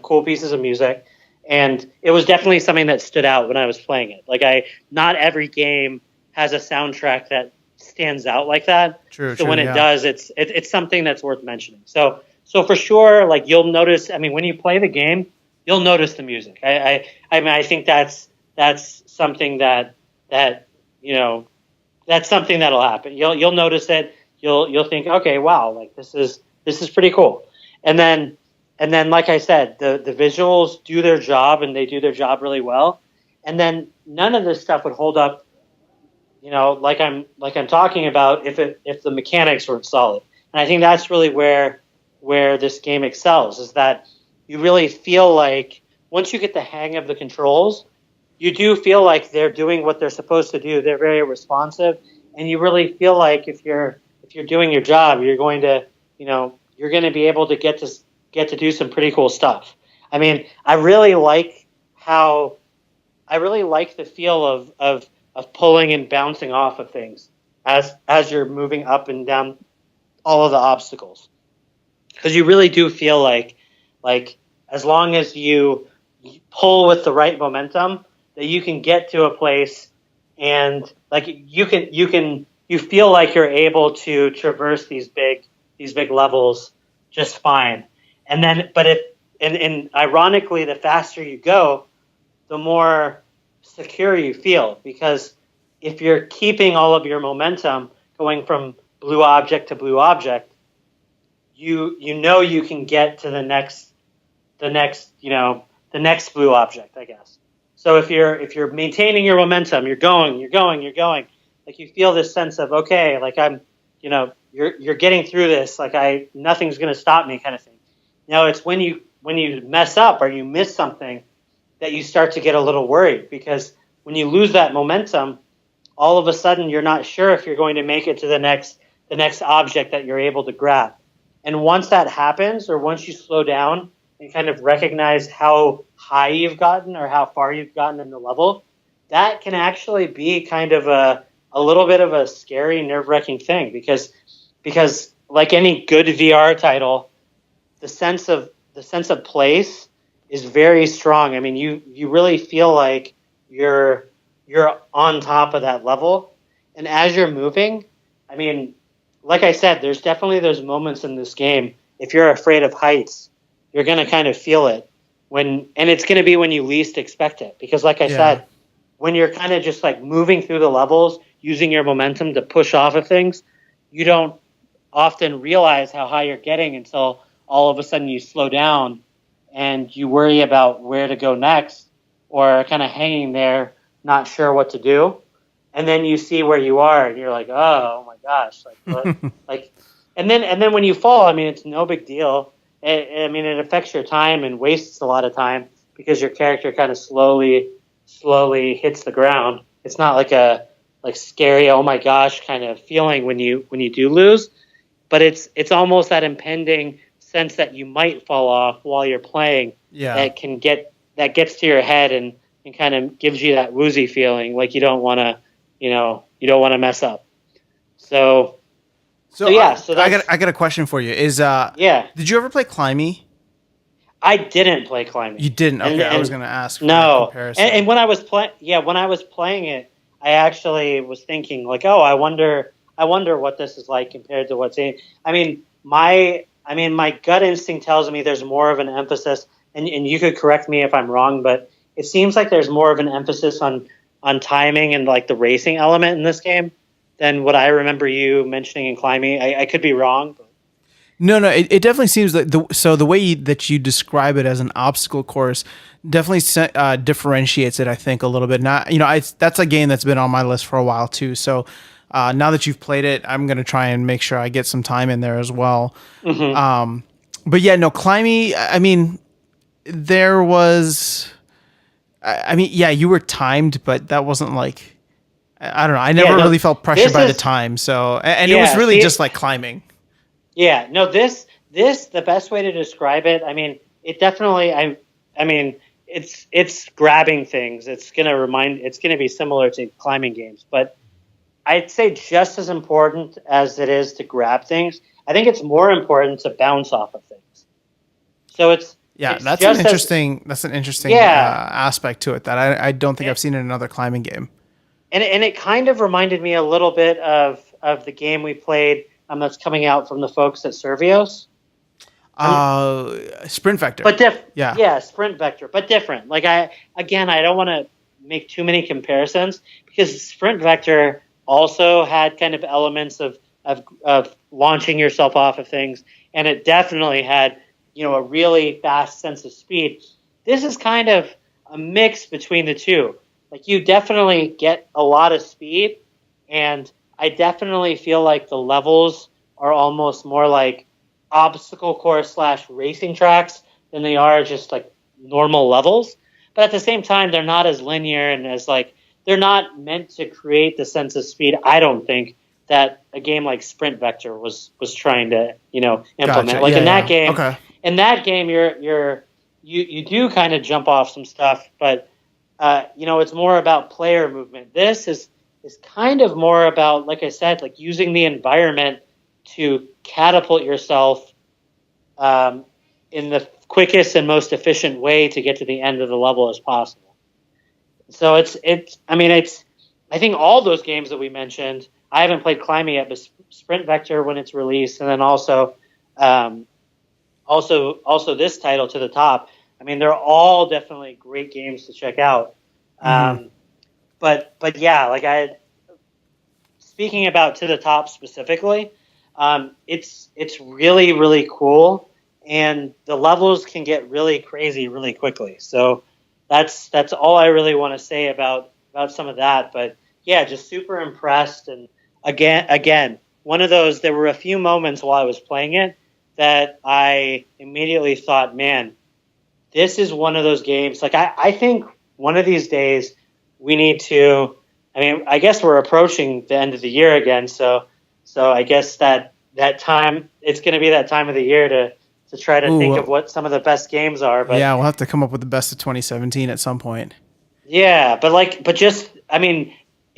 B: cool pieces of music. And it was definitely something that stood out when I was playing it. Like, not every game has a soundtrack that stands out like that.
A: True.
B: When it does, it's something that's worth mentioning. So for sure, like, you'll notice, I mean, when you play the game, you'll notice the music. I mean, I think that's something that's something that'll happen. You'll notice it. You'll think, okay, wow, like this is pretty cool. And then, like I said, the visuals do their job, and they do their job really well. And then none of this stuff would hold up, like I'm talking about, if the mechanics weren't solid. And I think that's really where this game excels, is that you really feel like once you get the hang of the controls, you do feel like they're doing what they're supposed to do. They're very responsive, and you really feel like if you're doing your job, you're going to be able to get to do some pretty cool stuff. I mean, I really like the feel of pulling and bouncing off of things as you're moving up and down all of the obstacles, because you really do feel like as long as you pull with the right momentum, that you can get to a place, and like you feel like you're able to traverse these big levels just fine. And then, and ironically, the faster you go, the more secure you feel, because if you're keeping all of your momentum going from blue object to blue object, you can get to the next blue object, I guess. So if you're maintaining your momentum, you're going, like you feel this sense of, okay, like I'm, you're getting through this, like nothing's going to stop me, kind of thing. It's when you mess up or you miss something that you start to get a little worried, because when you lose that momentum, all of a sudden you're not sure if you're going to make it to the next object that you're able to grab. And once that happens, or once you slow down and kind of recognize how high you've gotten or how far you've gotten in the level, that can actually be kind of a little bit of a scary, nerve-wracking thing, because like any good VR title, the sense of the sense of place is very strong. I mean, you really feel like you're on top of that level, and as you're moving, I mean, like I said, there's definitely those moments in this game. If you're afraid of heights, you're going to kind of feel it and it's going to be when you least expect it. Because like I said, when you're kind of just like moving through the levels, using your momentum to push off of things, you don't often realize how high you're getting until all of a sudden you slow down and you worry about where to go next, or kind of hanging there, not sure what to do. And then you see where you are and you're like, oh my gosh, like, what? Like, and then when you fall, I mean, it's no big deal. I mean, it affects your time and wastes a lot of time because your character kind of slowly hits the ground. It's not like a scary, oh my gosh kind of feeling when you do lose, but it's almost that impending sense that you might fall off while you're playing. That gets to your head and kind of gives you that woozy feeling, like you don't want to mess up. So I
A: got a question for you. Did you ever play Climby?
B: I didn't play Climby.
A: You didn't? Okay, I was going to ask.
B: No,
A: comparison.
B: And when I was playing it, I actually was thinking like, oh, I wonder what this is like compared to what's in. I mean, my gut instinct tells me there's more of an emphasis, and you could correct me if I'm wrong, but it seems like there's more of an emphasis on timing and like the racing element in this game than what I remember you mentioning in Climby. I could be wrong. But.
A: No, it definitely seems like the way that you describe it as an obstacle course definitely differentiates it, I think, a little bit. Not, that's a game that's been on my list for a while too. So now that you've played it, I'm going to try and make sure I get some time in there as well. Mm-hmm. But yeah, no, Climby, I mean, there was, you were timed, but that wasn't like, I don't know. I never really felt pressured by the time. So, and it was really just like climbing.
B: Yeah, no, the best way to describe it, I mean, it definitely, I mean, it's grabbing things. It's going to be similar to climbing games, but I'd say just as important as it is to grab things, I think it's more important to bounce off of things. So that's an interesting aspect to it that I don't think I've seen in another climbing game. And it kind of reminded me a little bit of the game we played that's coming out from the folks at Survios.
A: Sprint Vector.
B: But Sprint Vector, but different. Like I don't want to make too many comparisons because Sprint Vector also had kind of elements of launching yourself off of things, and it definitely had a really fast sense of speed. This is kind of a mix between the two. Like you definitely get a lot of speed, and I definitely feel like the levels are almost more like obstacle course / racing tracks than they are just like normal levels. But at the same time, they're not as linear and as like, they're not meant to create the sense of speed, I don't think, that a game like Sprint Vector was trying to, implement.
A: Gotcha.
B: Like in that game, you do kind of jump off some stuff, but it's more about player movement. This is kind of more about, like I said, like using the environment to catapult yourself in the quickest and most efficient way to get to the end of the level as possible. So I think all those games that we mentioned, I haven't played Climby yet, but Sprint Vector when it's released, and then also this title, To the Top. I mean, they're all definitely great games to check out. But yeah, speaking about To the Top specifically, it's really, really cool, and the levels can get really crazy really quickly. So that's all I really want to say about some of that. But yeah, just super impressed. And again, one of those, there were a few moments while I was playing it that I immediately thought, man, this is one of those games. Like I think one of these days we need to, I guess we're approaching the end of the year again. So I guess that time, it's going to be that time of the year to try to think of what some of the best games are. But
A: yeah, we'll have to come up with the best of 2017 at some point.
B: Yeah,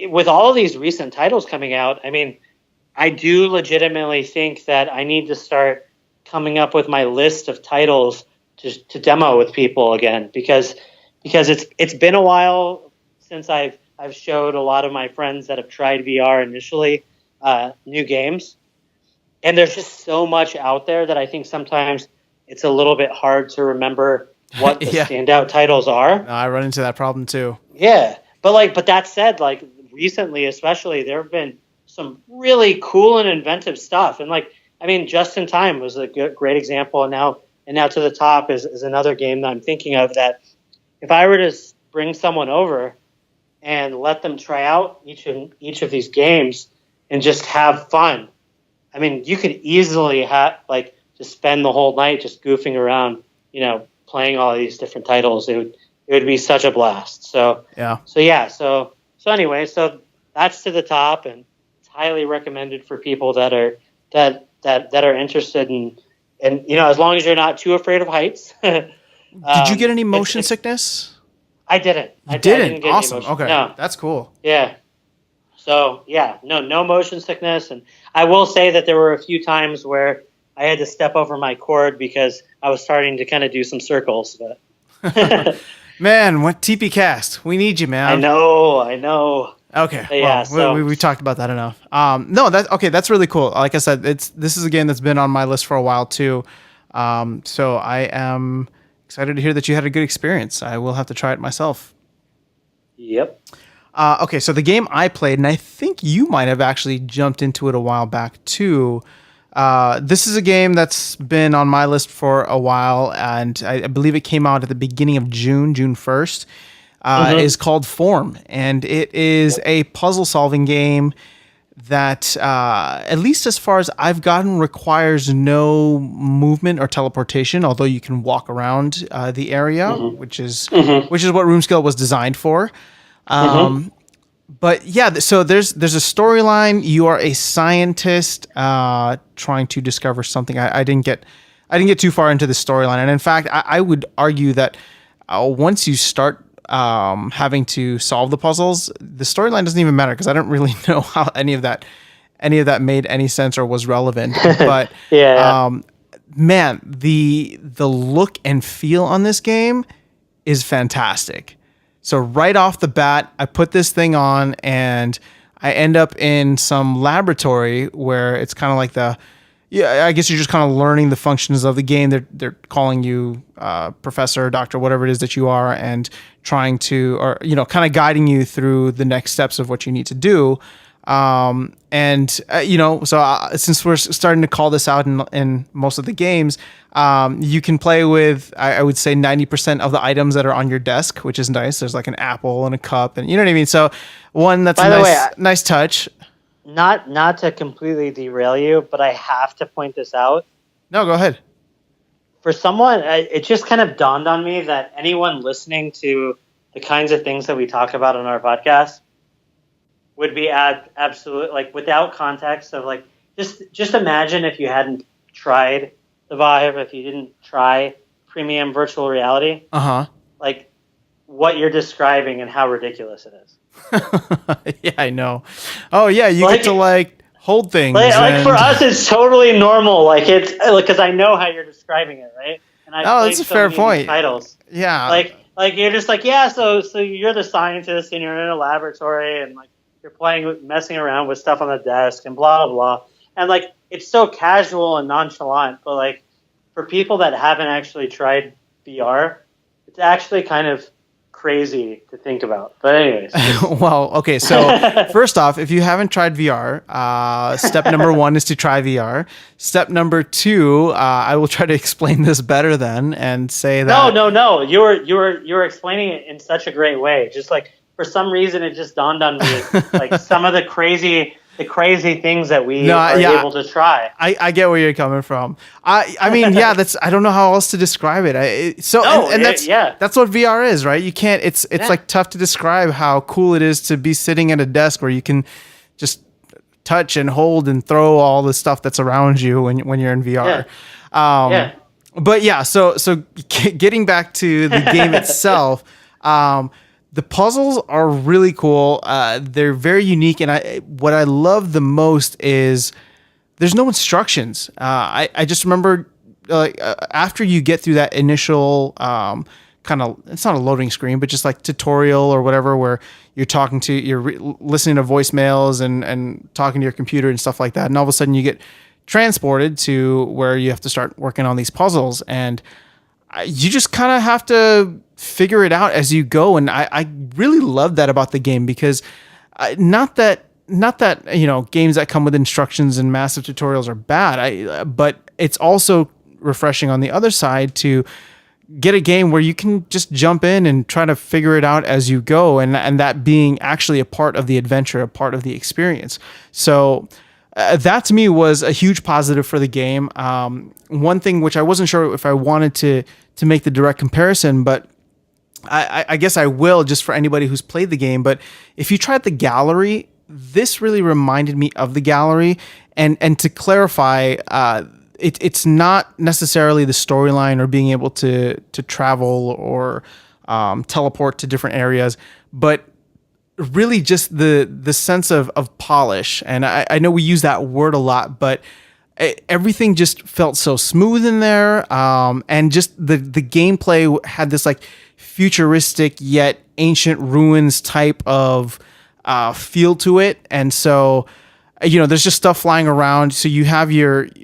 B: with all these recent titles coming out, I do legitimately think that I need to start coming up with my list of titles to demo with people again, because it's been a while since I've showed a lot of my friends that have tried VR initially new games, and there's just so much out there that I think sometimes it's a little bit hard to remember what the standout titles are.
A: No, I run into that problem too.
B: Yeah, but that said, like recently especially, there have been some really cool and inventive stuff, and like I mean, Just in Time was a great example, and now To the Top is another game that I'm thinking of that if I were to bring someone over and let them try out each of these games and just have fun, I mean, you could easily just spend the whole night just goofing around, playing all these different titles. It would be such a blast. So anyway, so that's To the Top, and it's highly recommended for people that are interested in as long as you're not too afraid of heights.
A: Did you get any motion sickness?
B: I didn't.
A: I
B: didn't get
A: awesome.
B: Any motion.
A: Okay,
B: no.
A: That's cool.
B: Yeah. So no motion sickness, and I will say that there were a few times where I had to step over my cord because I was starting to kind of do some circles. But
A: man, what TP Cast? We need you, man.
B: I know.
A: Okay.
B: But yeah.
A: Well, we talked about that enough. No, that's really cool. Like I said, this is a game that's been on my list for a while too. So I am excited to hear that you had a good experience. I will have to try it myself.
B: Yep.
A: Okay, so the game I played, and I think you might have actually jumped into it a while back too. This is a game that's been on my list for a while, and I believe it came out at the beginning of June 1st. Is called Form, and it is a puzzle-solving game that, at least as far as I've gotten, requires no movement or teleportation, although you can walk around the area, which is what Room Scale was designed for. But yeah, so there's a storyline. You are a scientist trying to discover something. I didn't get too far into the storyline, and in fact, I would argue that once you start having to solve the puzzles, the storyline doesn't even matter because I don't really know how any of that made any sense or was relevant. But man, the look and feel on this game is fantastic. So right off the bat, I put this thing on and I end up in some laboratory where it's kind of like I guess you're just kind of learning the functions of the game. They're calling you professor, doctor, whatever it is that you are, and trying to, or kind of guiding you through the next steps of what you need to do. So since we're starting to call this out in most of the games, you can play with, I would say 90% of the items that are on your desk, which is nice. There's like an apple and a cup, and you know what I mean? So one that's nice touch.
B: Not to completely derail you, but I have to point this out.
A: No, go ahead.
B: For someone, it just kind of dawned on me that anyone listening to the kinds of things that we talk about on our podcast would be absolute, like without context of like, just imagine if you hadn't tried the Vive, if you didn't try premium virtual reality, like what you're describing and how ridiculous it is.
A: Yeah, I know. Oh yeah, you get to hold things.
B: Like for us, it's totally normal. Like it's because I know how you're describing it, right? And
A: that's a fair point.
B: Titles.
A: Yeah.
B: Like you're just like, yeah. So you're the scientist and you're in a laboratory and like you're messing around with stuff on the desk and blah blah blah. And like it's so casual and nonchalant, but like for people that haven't actually tried VR, it's actually kind of crazy to think about. But anyways.
A: Well, okay. So first off, if you haven't tried VR, step number 1 is to try VR. Step number 2, I will try to explain this better then and say that.
B: No. You were explaining it in such a great way. Just like for some reason, it just dawned on me like some of the crazy things that we are able to try. I
A: get where you're coming from. I mean, yeah, I don't know how else to describe it. That's what VR is, right? You can't. It's like tough to describe how cool it is to be sitting at a desk where you can just touch and hold and throw all the stuff that's around you when you're in VR. But yeah, so getting back to the game itself. The puzzles are really cool. They're very unique, and what I love the most is there's no instructions. I just remember after you get through that initial kind of, it's not a loading screen, but just like tutorial or whatever, where you're listening to voicemails and talking to your computer and stuff like that, and all of a sudden you get transported to where you have to start working on these puzzles, and you just kind of have to figure it out as you go. And I really love that about the game, because not that games that come with instructions and massive tutorials are bad, but it's also refreshing on the other side to get a game where you can just jump in and try to figure it out as you go, and that being actually a part of the adventure, a part of the experience. So that to me was a huge positive for the game. One thing which I wasn't sure if I wanted to make the direct comparison, but I guess I will, just for anybody who's played the game. But if you tried the gallery, this really reminded me of the gallery. And to clarify, it's not necessarily the storyline or being able to travel or teleport to different areas, but really just the sense of polish. And I know we use that word a lot, but everything just felt so smooth in there. And just the gameplay had this like futuristic yet ancient ruins type of feel to it. And so, there's just stuff flying around. So you have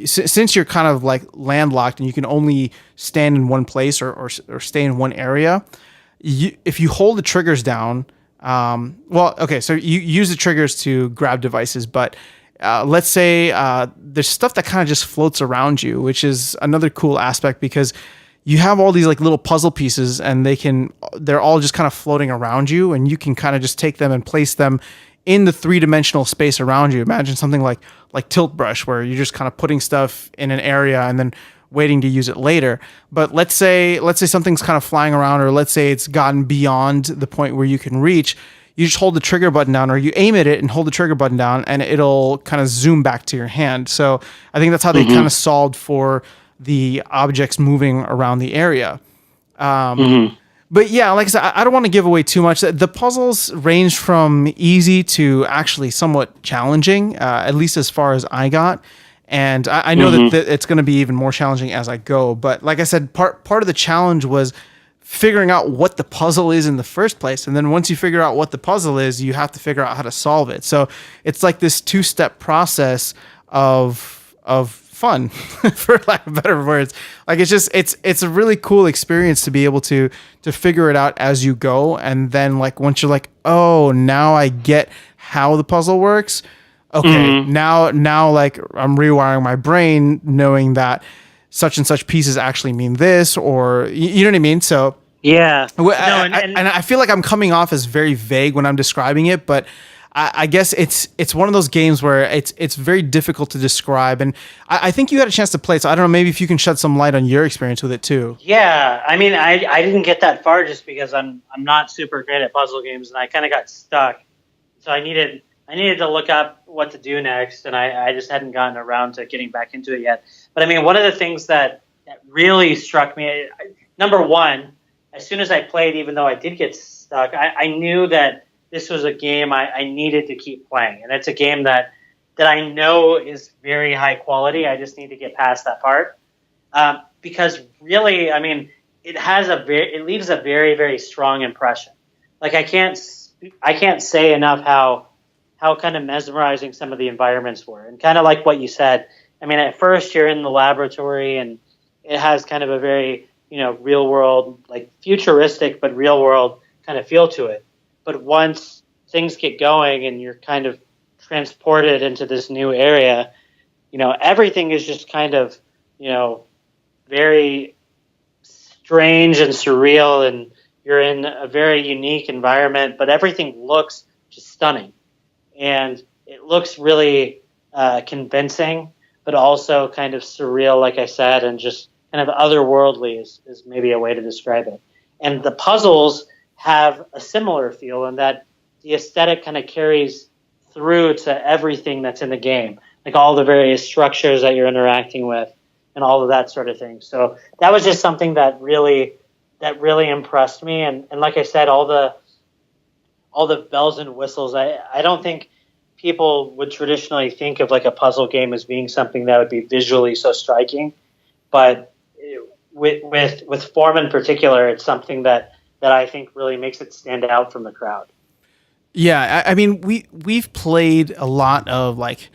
A: since you're kind of like landlocked and you can only stand in one place or stay in one area, if you hold the triggers down, so you use the triggers to grab devices, but let's say there's stuff that kind of just floats around you, which is another cool aspect, because you have all these like little puzzle pieces, and they're all just kind of floating around you, and you can kind of just take them and place them in the 3-dimensional space around you. Imagine something like Tilt Brush, where you're just kind of putting stuff in an area and then waiting to use it later. But let's say something's kind of flying around, or let's say it's gotten beyond the point where you can reach. You just hold the trigger button down, or you aim at it and hold the trigger button down, and it'll kind of zoom back to your hand. So I think that's how they kind of solved for the objects moving around the area. But yeah, like I said, I don't want to give away too much. The puzzles range from easy to actually somewhat challenging, at least as far as I got. And I know that it's going to be even more challenging as I go. But like I said, part of the challenge was figuring out what the puzzle is in the first place. And then once you figure out what the puzzle is, you have to figure out how to solve it. So it's like this 2-step process of fun, for lack of better words. Like it's a really cool experience to be able to figure it out as you go. And then like once you're like, oh, now I get how the puzzle works. Okay, now like I'm rewiring my brain, knowing that such and such pieces actually mean this, or you know what I mean? So
B: yeah,
A: and I feel like I'm coming off as very vague when I'm describing it, but I guess it's one of those games where it's very difficult to describe. And I think you had a chance to play it, so I don't know, maybe if you can shed some light on your experience with it too.
B: Yeah, I mean, I didn't get that far just because I'm not super great at puzzle games, and I kind of got stuck. So I needed to look up what to do next, and I just hadn't gotten around to getting back into it yet. But I mean, one of the things that really struck me, number one, as soon as I played, even though I did get stuck, I knew that this was a game I needed to keep playing. And it's a game that I know is very high quality. I just need to get past that part. Because really, I mean, it leaves a very, very strong impression. Like I can't say enough how kind of mesmerizing some of the environments were. And kind of like what you said, I mean, at first you're in the laboratory and it has kind of a very, real world, like futuristic, but real world kind of feel to it. But once things get going and you're kind of transported into this new area, everything is just kind of, very strange and surreal, and you're in a very unique environment, but everything looks just stunning. And it looks really convincing, but also kind of surreal, like I said, and just kind of otherworldly is maybe a way to describe it. And the puzzles have a similar feel in that the aesthetic kind of carries through to everything that's in the game, like all the various structures that you're interacting with and all of that sort of thing. So that was just something that really impressed me. And like I said, all the bells and whistles, I don't think people would traditionally think of like a puzzle game as being something that would be visually so striking, but with form in particular, it's something that I think really makes it stand out from the crowd.
A: Yeah, I mean, we've played a lot of like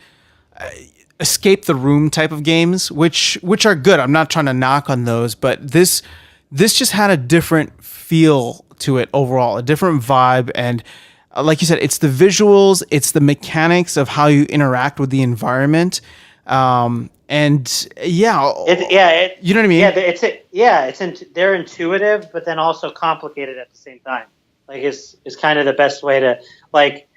A: escape the room type of games, which are good. I'm not trying to knock on those, but this just had a different feel to it overall, a different vibe, and like you said, it's the visuals, it's the mechanics of how you interact with the environment, and yeah, you know what I mean?
B: They're intuitive, but then also complicated at the same time. Like is kind of the best way to like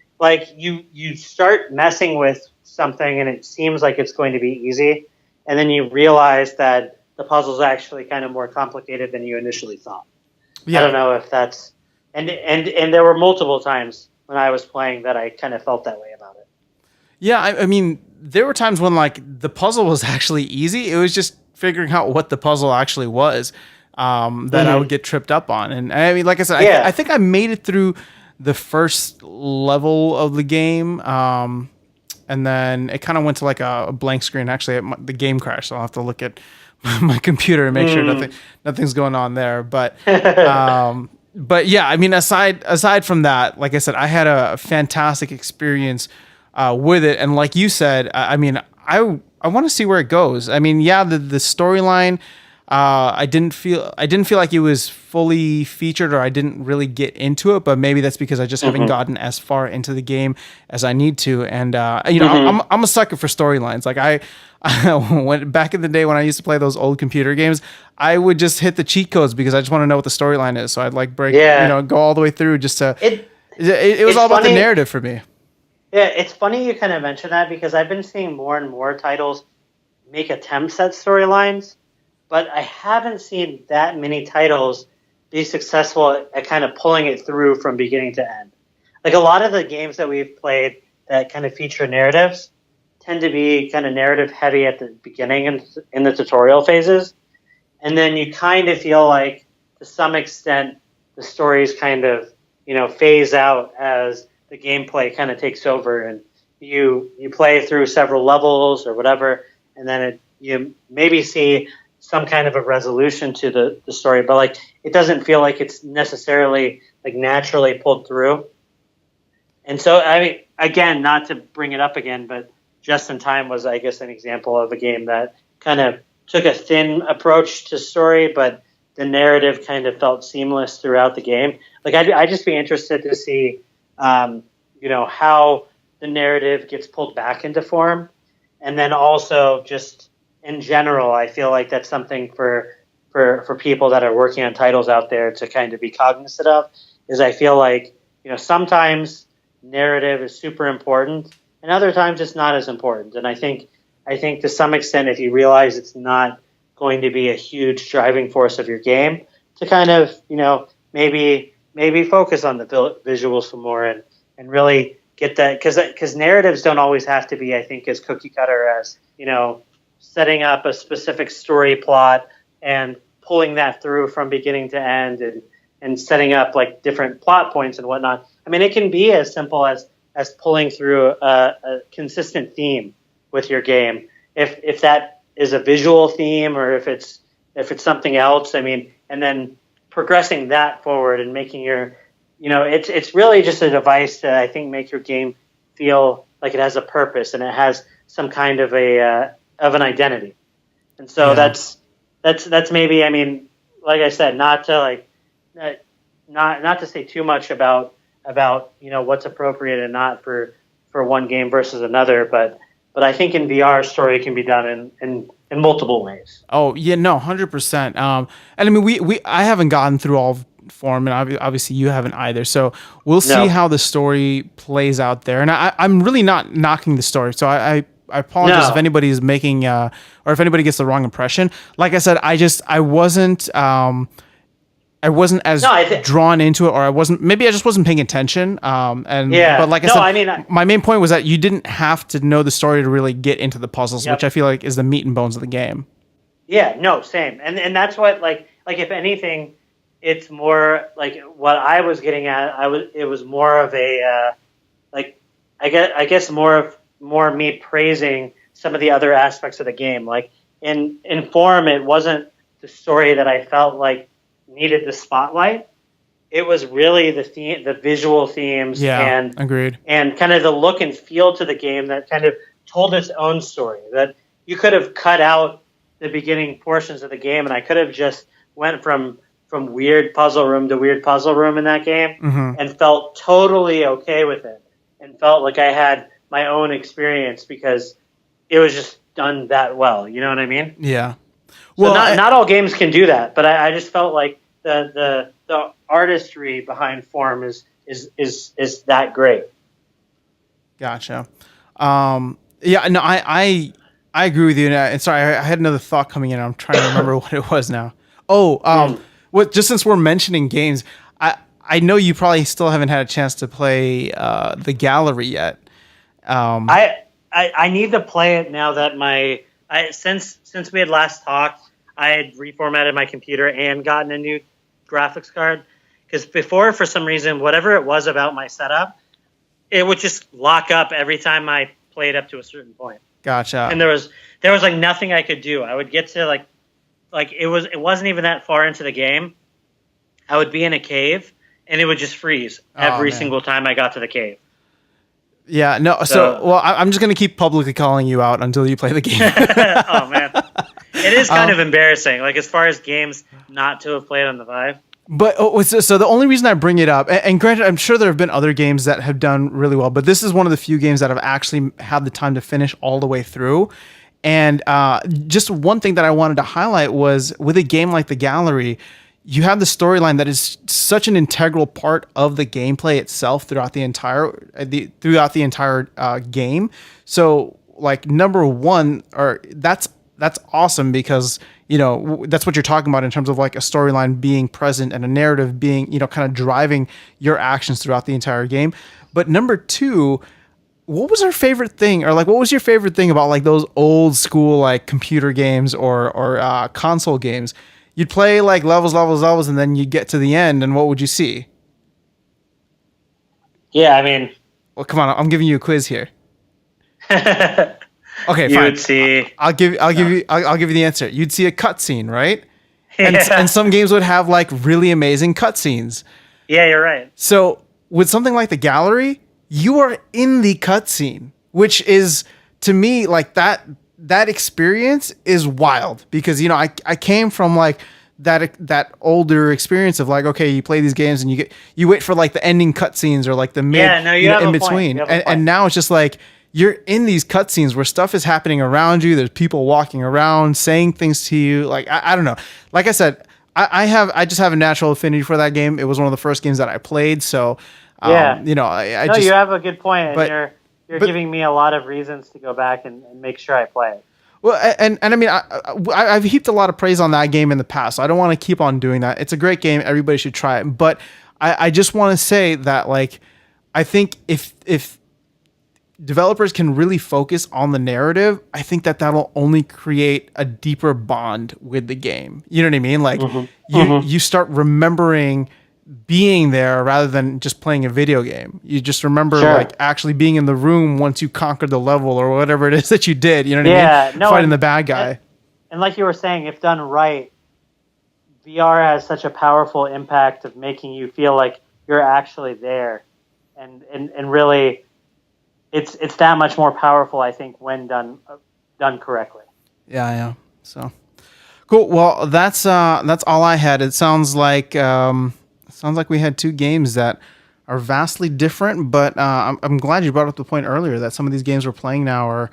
B: you start messing with something and it seems like it's going to be easy, and then you realize that the puzzle's actually kind of more complicated than you initially thought. Yeah. I don't know if that's and there were multiple times when I was playing that I kind of felt that way about it.
A: Yeah, I mean, there were times when like the puzzle was actually easy. It was just figuring out what the puzzle actually was that I would get tripped up on. And I mean, like I said, I think I made it through the first level of the game. And then it kind of went to like a blank screen. Actually, the game crashed, so I'll have to look at my computer and make sure nothing's going on there. But yeah, I mean, aside from that, like I said, I had a fantastic experience with it. And like you said, I mean, I want to see where it goes. I mean, yeah, the storyline, I didn't feel like it was fully featured, or I didn't really get into it, but maybe that's because I just haven't gotten as far into the game as I need to. And you know, I'm a sucker for storylines. Like I went back in the day when I used to play those old computer games, I would just hit the cheat codes because I just want to know what the storyline is. So I'd like go all the way through just to. It was all about the narrative for me.
B: Yeah, it's funny you kind of mention that because I've been seeing more and more titles make attempts at storylines, but I haven't seen that many titles be successful at kind of pulling it through from beginning to end. Like a lot of the games that we've played that kind of feature narratives tend to be kind of narrative heavy at the beginning and in the tutorial phases. And then you kind of feel like to some extent the stories kind of, phase out as the gameplay kind of takes over and you play through several levels or whatever, and then you maybe see some kind of a resolution to the story, but like it doesn't feel like it's necessarily like naturally pulled through. And so, I mean, again, not to bring it up again, but Just in Time was, I guess, an example of a game that kind of took a thin approach to story, but the narrative kind of felt seamless throughout the game. Like I'd just be interested to see, how the narrative gets pulled back into form, and then also just in general, I feel like that's something for people that are working on titles out there to kind of be cognizant of. Is I feel like sometimes narrative is super important, and other times it's not as important. And I think to some extent, if you realize it's not going to be a huge driving force of your game, to kind of maybe focus on the visuals some more and really get that, because narratives don't always have to be, I think, as cookie cutter as setting up a specific story plot and pulling that through from beginning to end and setting up like different plot points and whatnot. I mean, it can be as simple as pulling through a consistent theme with your game. If that is a visual theme or if it's something else, I mean, and then progressing that forward and making your, it's really just a device to, I think, make your game feel like it has a purpose and it has some kind of an identity. And so that's maybe, I mean, like I said, not to say too much about what's appropriate and not for one game versus another, but I think in VR story can be done in multiple ways.
A: Oh yeah, no, 100%. And I mean, I haven't gotten through all of form, and obviously you haven't either. So we'll see how the story plays out there. And I'm really not knocking the story. So I apologize if anybody is making or if anybody gets the wrong impression. Like I said, I wasn't as drawn into it, or maybe I just wasn't paying attention. But like I said, I mean, my main point was that you didn't have to know the story to really get into the puzzles, which I feel like is the meat and bones of the game.
B: Yeah, no, same. And that's what, like if anything, it's more like what I was getting at. It was more of a, I guess more me praising some of the other aspects of the game. Like in form, it wasn't the story that I felt like needed the spotlight. It was really the visual themes, and
A: agreed,
B: and kind of the look and feel to the game that kind of told its own story. That you could have cut out the beginning portions of the game, and I could have just went from weird puzzle room to weird puzzle room in that game, and felt totally okay with it, and felt like I had my own experience because it was just done that well. You know what I mean?
A: Yeah.
B: Well, so not all games can do that, but I just felt like the artistry behind Form is that great.
A: Gotcha. Yeah, no, I agree with you. And sorry, I had another thought coming in. I'm trying to remember what it was now. Just since we're mentioning games, I know you probably still haven't had a chance to play the gallery yet.
B: I need to play it now that since we had last talked, I had reformatted my computer and gotten a new graphics card. Because before, for some reason, whatever it was about my setup, it would just lock up every time I played up to a certain point.
A: Gotcha.
B: And there was like nothing I could do. I would get to like it wasn't even that far into the game. I would be in a cave and it would just freeze every single time I got to the cave.
A: Yeah, no. So well, I'm just gonna keep publicly calling you out until you play the game.
B: Oh man, it is kind of embarrassing. Like as far as games not to have played on the Vive.
A: But so the only reason I bring it up, and granted, I'm sure there have been other games that have done really well, but this is one of the few games that I've actually had the time to finish all the way through. And just one thing that I wanted to highlight was with a game like the Gallery, you have the storyline that is such an integral part of the gameplay itself throughout the entire game. So, like number one, that's awesome because that's what you're talking about in terms of like a storyline being present and a narrative being kind of driving your actions throughout the entire game. But number two, what was our favorite thing, or like what was your favorite thing about like those old school like computer games or console games? You'd play like levels, and then you'd get to the end, and what would you see?
B: Yeah, I mean,
A: well, come on, I'm giving you a quiz here. Okay,
B: you
A: fine.
B: Would see.
A: I'll give you the answer. You'd see a cutscene, right? And some games would have like really amazing cutscenes.
B: Yeah, you're right.
A: So with something like the Gallery, you are in the cutscene, which is to me like that experience is wild because I came from like that older experience of like, okay, you play these games and you wait for like the ending cutscenes or like the mid in between, and now it's just like you're in these cutscenes where stuff is happening around you. There's people walking around saying things to you. Like I don't know. Like I said, I just have a natural affinity for that game. It was one of the first games that I played, so
B: you have a good point, and you're giving me a lot of reasons to go back and make sure I play it.
A: Well, and I mean, I've heaped a lot of praise on that game in the past, so I don't want to keep on doing that. It's a great game. Everybody should try it. But I just want to say that, like, I think if developers can really focus on the narrative, I think that'll only create a deeper bond with the game. You know what I mean? Like, you start remembering being there rather than just playing a video game. You just remember like actually being in the room once you conquered the level or whatever it is that you did. You know what I mean? Fighting the bad guy.
B: And like you were saying, if done right, VR has such a powerful impact of making you feel like you're actually there, and really, it's that much more powerful, I think, when done correctly.
A: Yeah. So cool. Well, that's all I had. It sounds like we had two games that are vastly different, but I'm glad you brought up the point earlier that some of these games we're playing now are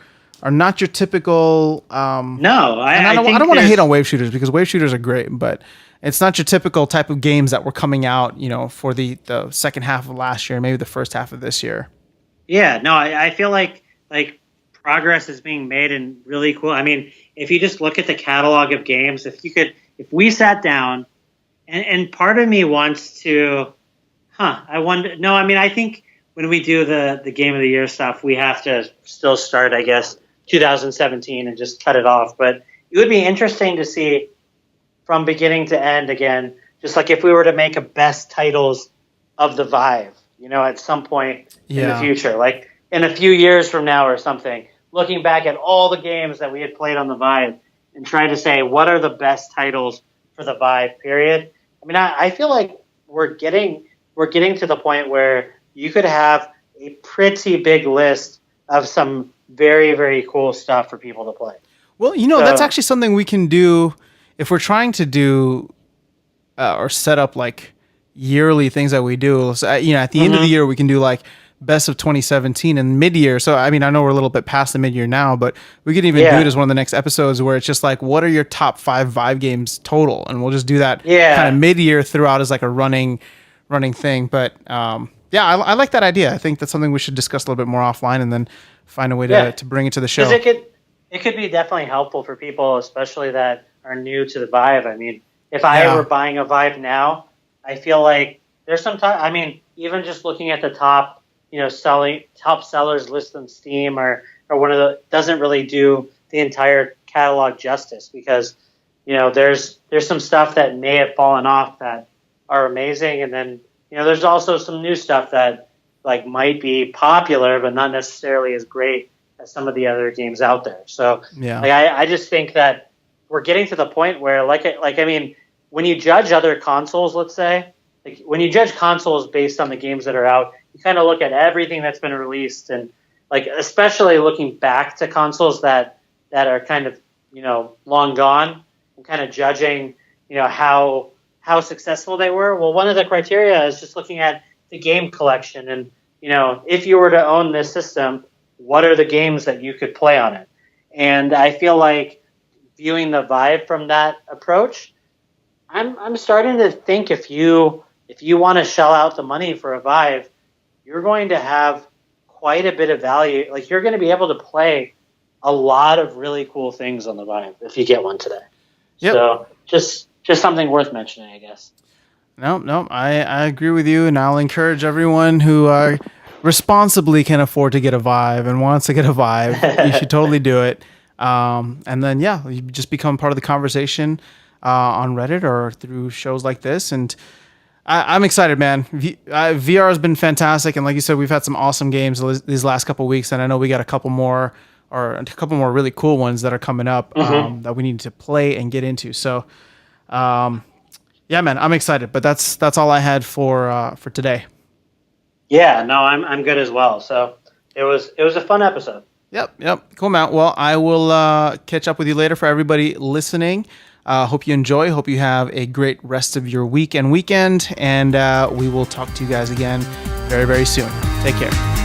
A: not your typical. I don't want to hate on wave shooters because wave shooters are great, but it's not your typical type of games that were coming out, for the second half of last year, maybe the first half of this year.
B: Yeah, no, I feel like progress is being made and really cool. I mean, if you just look at the catalog of games, if we sat down. And part of me wants to, I wonder. No, I mean, I think when we do the Game of the Year stuff, we have to still start, I guess, 2017 and just cut it off. But it would be interesting to see from beginning to end again, just like if we were to make a best titles of the Vive, at some point in the future, like in a few years from now or something, looking back at all the games that we had played on the Vive and try to say what are the best titles for the Vive period. I mean, I feel like we're getting to the point where you could have a pretty big list of some very, very cool stuff for people to play.
A: Well, that's actually something we can do if we're trying to do or set up like yearly things that we do. So, at the end of the year, we can do like best of 2017 and mid-year. So, I mean, I know we're a little bit past the mid-year now, but we could even do it as one of the next episodes where it's just like, what are your top 5 Vive games total? And we'll just do that kind of mid-year throughout as like a running thing. But I like that idea. I think that's something we should discuss a little bit more offline and then find a way to bring it to the show.
B: Because it could be definitely helpful for people, especially that are new to the Vive. I mean, if I were buying a Vive now, I feel like there's some time. I mean, even just looking at the top sellers list on Steam or one of the doesn't really do the entire catalog justice, because there's some stuff that may have fallen off that are amazing, and then there's also some new stuff that like might be popular but not necessarily as great as some of the other games out there. So I just think that we're getting to the point where I mean, when you judge other consoles, let's say, like when you judge consoles based on the games that are out, you kind of look at everything that's been released, and like especially looking back to consoles that are kind of long gone, and kind of judging how successful they were. Well, one of the criteria is just looking at the game collection, and if you were to own this system, what are the games that you could play on it? And I feel like viewing the Vive from that approach, I'm starting to think if you want to shell out the money for a Vive, you're going to have quite a bit of value. Like you're going to be able to play a lot of really cool things on the Vive if you get one today. Yep. So just something worth mentioning, I guess.
A: No, I agree with you, and I'll encourage everyone who responsibly can afford to get a Vive and wants to get a Vive. You should totally do it. And then you just become part of the conversation on Reddit or through shows like this. And I'm excited, man. VR has been fantastic, and like you said, we've had some awesome games these last couple of weeks, and I know we got a couple more really cool ones that are coming up that we need to play and get into. So, man, I'm excited. But that's all I had for today.
B: Yeah, no, I'm good as well. So it was a fun episode.
A: Yep. Cool, man. Well, I will catch up with you later. For everybody listening, hope you enjoy. Hope you have a great rest of your week and weekend. And we will talk to you guys again very, very soon. Take care.